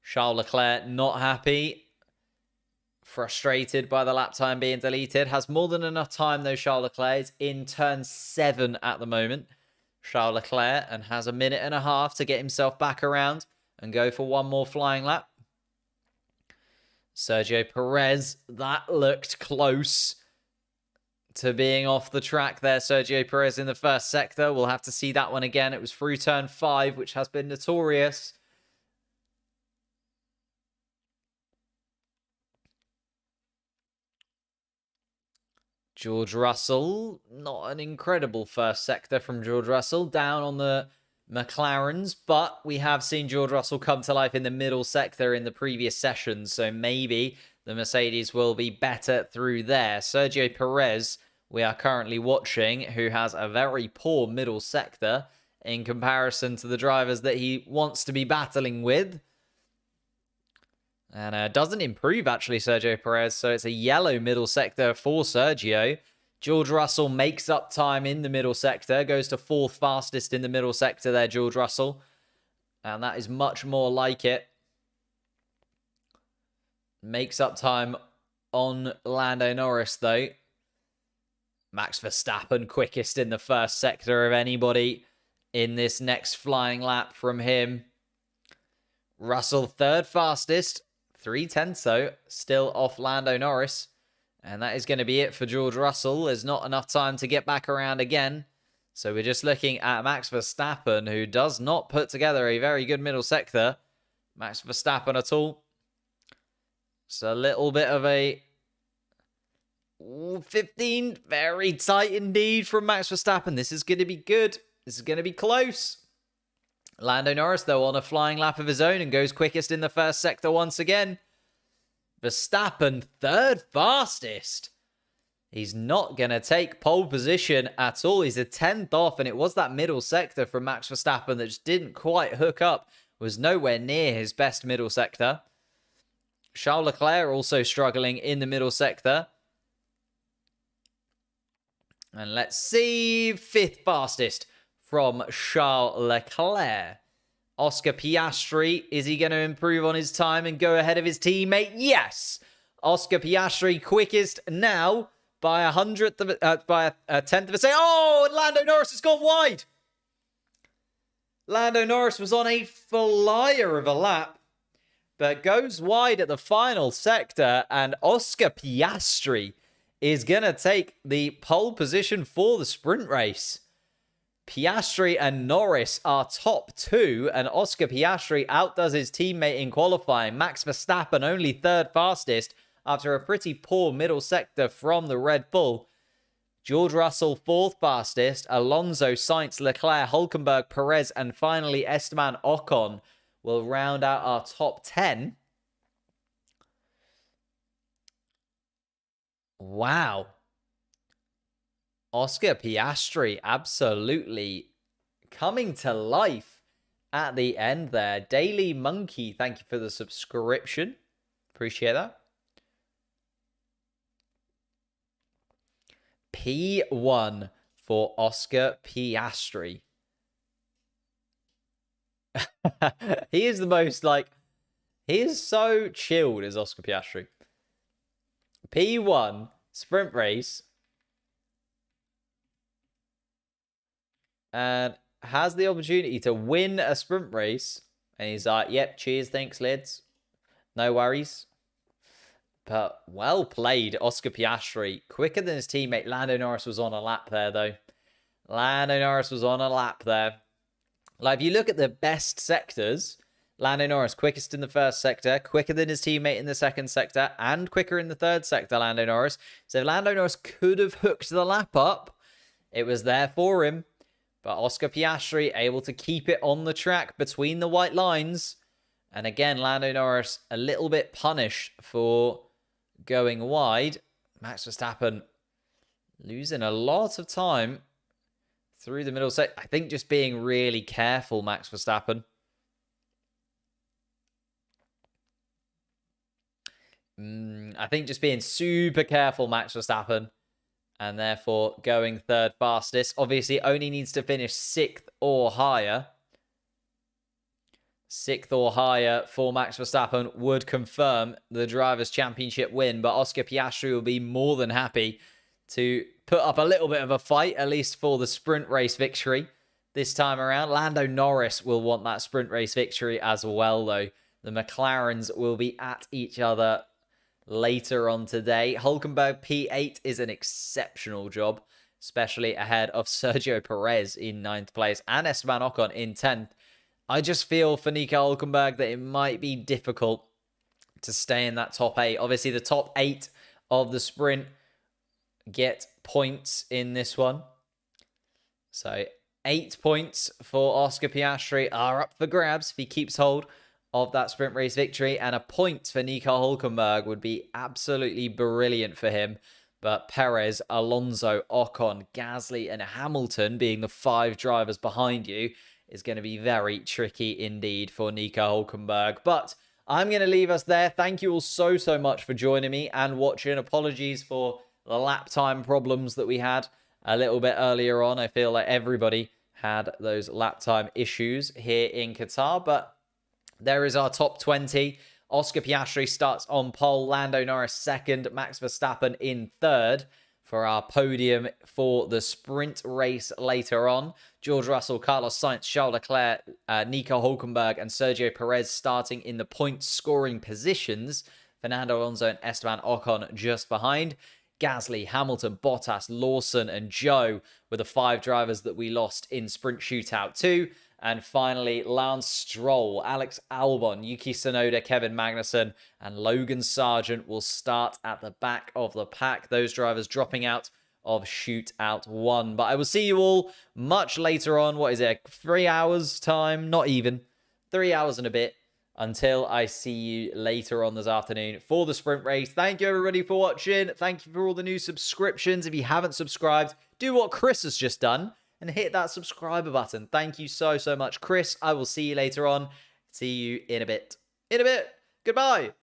Charles Leclerc not happy. Frustrated by the lap time being deleted. Has more than enough time though, Charles Leclerc. Is in turn 7 at the moment. Charles Leclerc, and has a minute and a half to get himself back around and go for one more flying lap. Sergio Perez, that looked close to being off the track there. Sergio Perez in the first sector. We'll have to see that one again. It was through turn 5, which has been notorious. George Russell, not an incredible first sector from George Russell, down on the McLarens, but we have seen George Russell come to life in the middle sector in the previous sessions, so maybe the Mercedes will be better through there. Sergio Perez, we are currently watching, who has a very poor middle sector in comparison to the drivers that he wants to be battling with. And doesn't improve, actually, Sergio Perez. So it's a yellow middle sector for Sergio. George Russell makes up time in the middle sector. Goes to 4th fastest in the middle sector there, George Russell. And that is much more like it. Makes up time on Lando Norris, though. Max Verstappen quickest in the first sector of anybody in this next flying lap from him. Russell 3rd fastest. 3/10 though, still off Lando Norris. And that is going to be it for George Russell. There's not enough time to get back around again. So we're just looking at Max Verstappen, who does not put together a very good middle sector. Max Verstappen at all. It's a little bit of a 15. Very tight indeed from Max Verstappen. This is going to be good. This is going to be close. Lando Norris, though, on a flying lap of his own and goes quickest in the first sector once again. Verstappen, 3rd fastest. He's not going to take pole position at all. He's a 10th off, and it was that middle sector from Max Verstappen that just didn't quite hook up. Was nowhere near his best middle sector. Charles Leclerc also struggling in the middle sector. And let's see, 5th fastest from Charles Leclerc. Oscar Piastri, is he going to improve on his time and go ahead of his teammate? Yes! Oscar Piastri quickest now by a 10th of a second. Oh, Lando Norris has gone wide! Lando Norris was on a flyer of a lap, but goes wide at the final sector, and Oscar Piastri is going to take the pole position for the sprint race. Piastri and Norris are top 2, and Oscar Piastri outdoes his teammate in qualifying. Max Verstappen only 3rd fastest after a pretty poor middle sector from the Red Bull. George Russell 4th fastest. Alonso, Sainz, Leclerc, Hülkenberg, Perez, and finally Esteban Ocon will round out our top 10. Wow. Oscar Piastri absolutely coming to life at the end there. Daily Monkey, thank you for the subscription. Appreciate that. P1 for Oscar Piastri. He is the most, like, he is so chilled as Oscar Piastri. P1 sprint race. And has the opportunity to win a sprint race. And he's like, yep, cheers, thanks, lads. No worries. But well played, Oscar Piastri. Quicker than his teammate. Lando Norris was on a lap there, though. Lando Norris was on a lap there. Like, if you look at the best sectors, Lando Norris quickest in the first sector, quicker than his teammate in the second sector, and quicker in the third sector, Lando Norris. So if Lando Norris could have hooked the lap up, it was there for him. But Oscar Piastri able to keep it on the track between the white lines. And again, Lando Norris a little bit punished for going wide. Max Verstappen losing a lot of time through the middle set. I think just being really careful, Max Verstappen. I think just being super careful, Max Verstappen. And therefore going third fastest. Obviously only needs to finish 6th or higher. 6th or higher for Max Verstappen would confirm the Drivers' Championship win. But Oscar Piastri will be more than happy to put up a little bit of a fight, at least for the sprint race victory this time around. Lando Norris will want that sprint race victory as well, though. The McLarens will be at each other later on today. Hulkenberg P8 is an exceptional job, especially ahead of Sergio Perez in 9th place and Esteban Ocon in 10th. I just feel for Nico Hulkenberg that it might be difficult to stay in that top 8. Obviously, the top 8 of the sprint get points in this one. So 8 points for Oscar Piastri are up for grabs if he keeps hold of that sprint race victory, and a point for Nico Hulkenberg would be absolutely brilliant for him. But Perez, Alonso, Ocon, Gasly, and Hamilton being the 5 drivers behind you is going to be very tricky indeed for Nico Hulkenberg. But I'm going to leave us there. Thank you all so much for joining me and watching. Apologies for the lap time problems that we had a little bit earlier on. I feel like everybody had those lap time issues here in Qatar, but there is our top 20. Oscar Piastri starts on pole. Lando Norris 2nd. Max Verstappen in 3rd for our podium for the sprint race later on. George Russell, Carlos Sainz, Charles Leclerc, Nico Hulkenberg, and Sergio Perez starting in the point scoring positions. Fernando Alonso and Esteban Ocon just behind. Gasly, Hamilton, Bottas, Lawson, and Joe were the 5 drivers that we lost in Sprint Shootout 2. And finally, Lance Stroll, Alex Albon, Yuki Tsunoda, Kevin Magnussen, and Logan Sargent will start at the back of the pack. Those drivers dropping out of Shootout 1. But I will see you all much later on. What is it? 3 hours time? Not even. 3 hours and a bit until I see you later on this afternoon for the sprint race. Thank you, everybody, for watching. Thank you for all the new subscriptions. If you haven't subscribed, do what Chris has just done and hit that subscriber button. Thank you so much, Chris. I will see you later on. See you in a bit. Goodbye.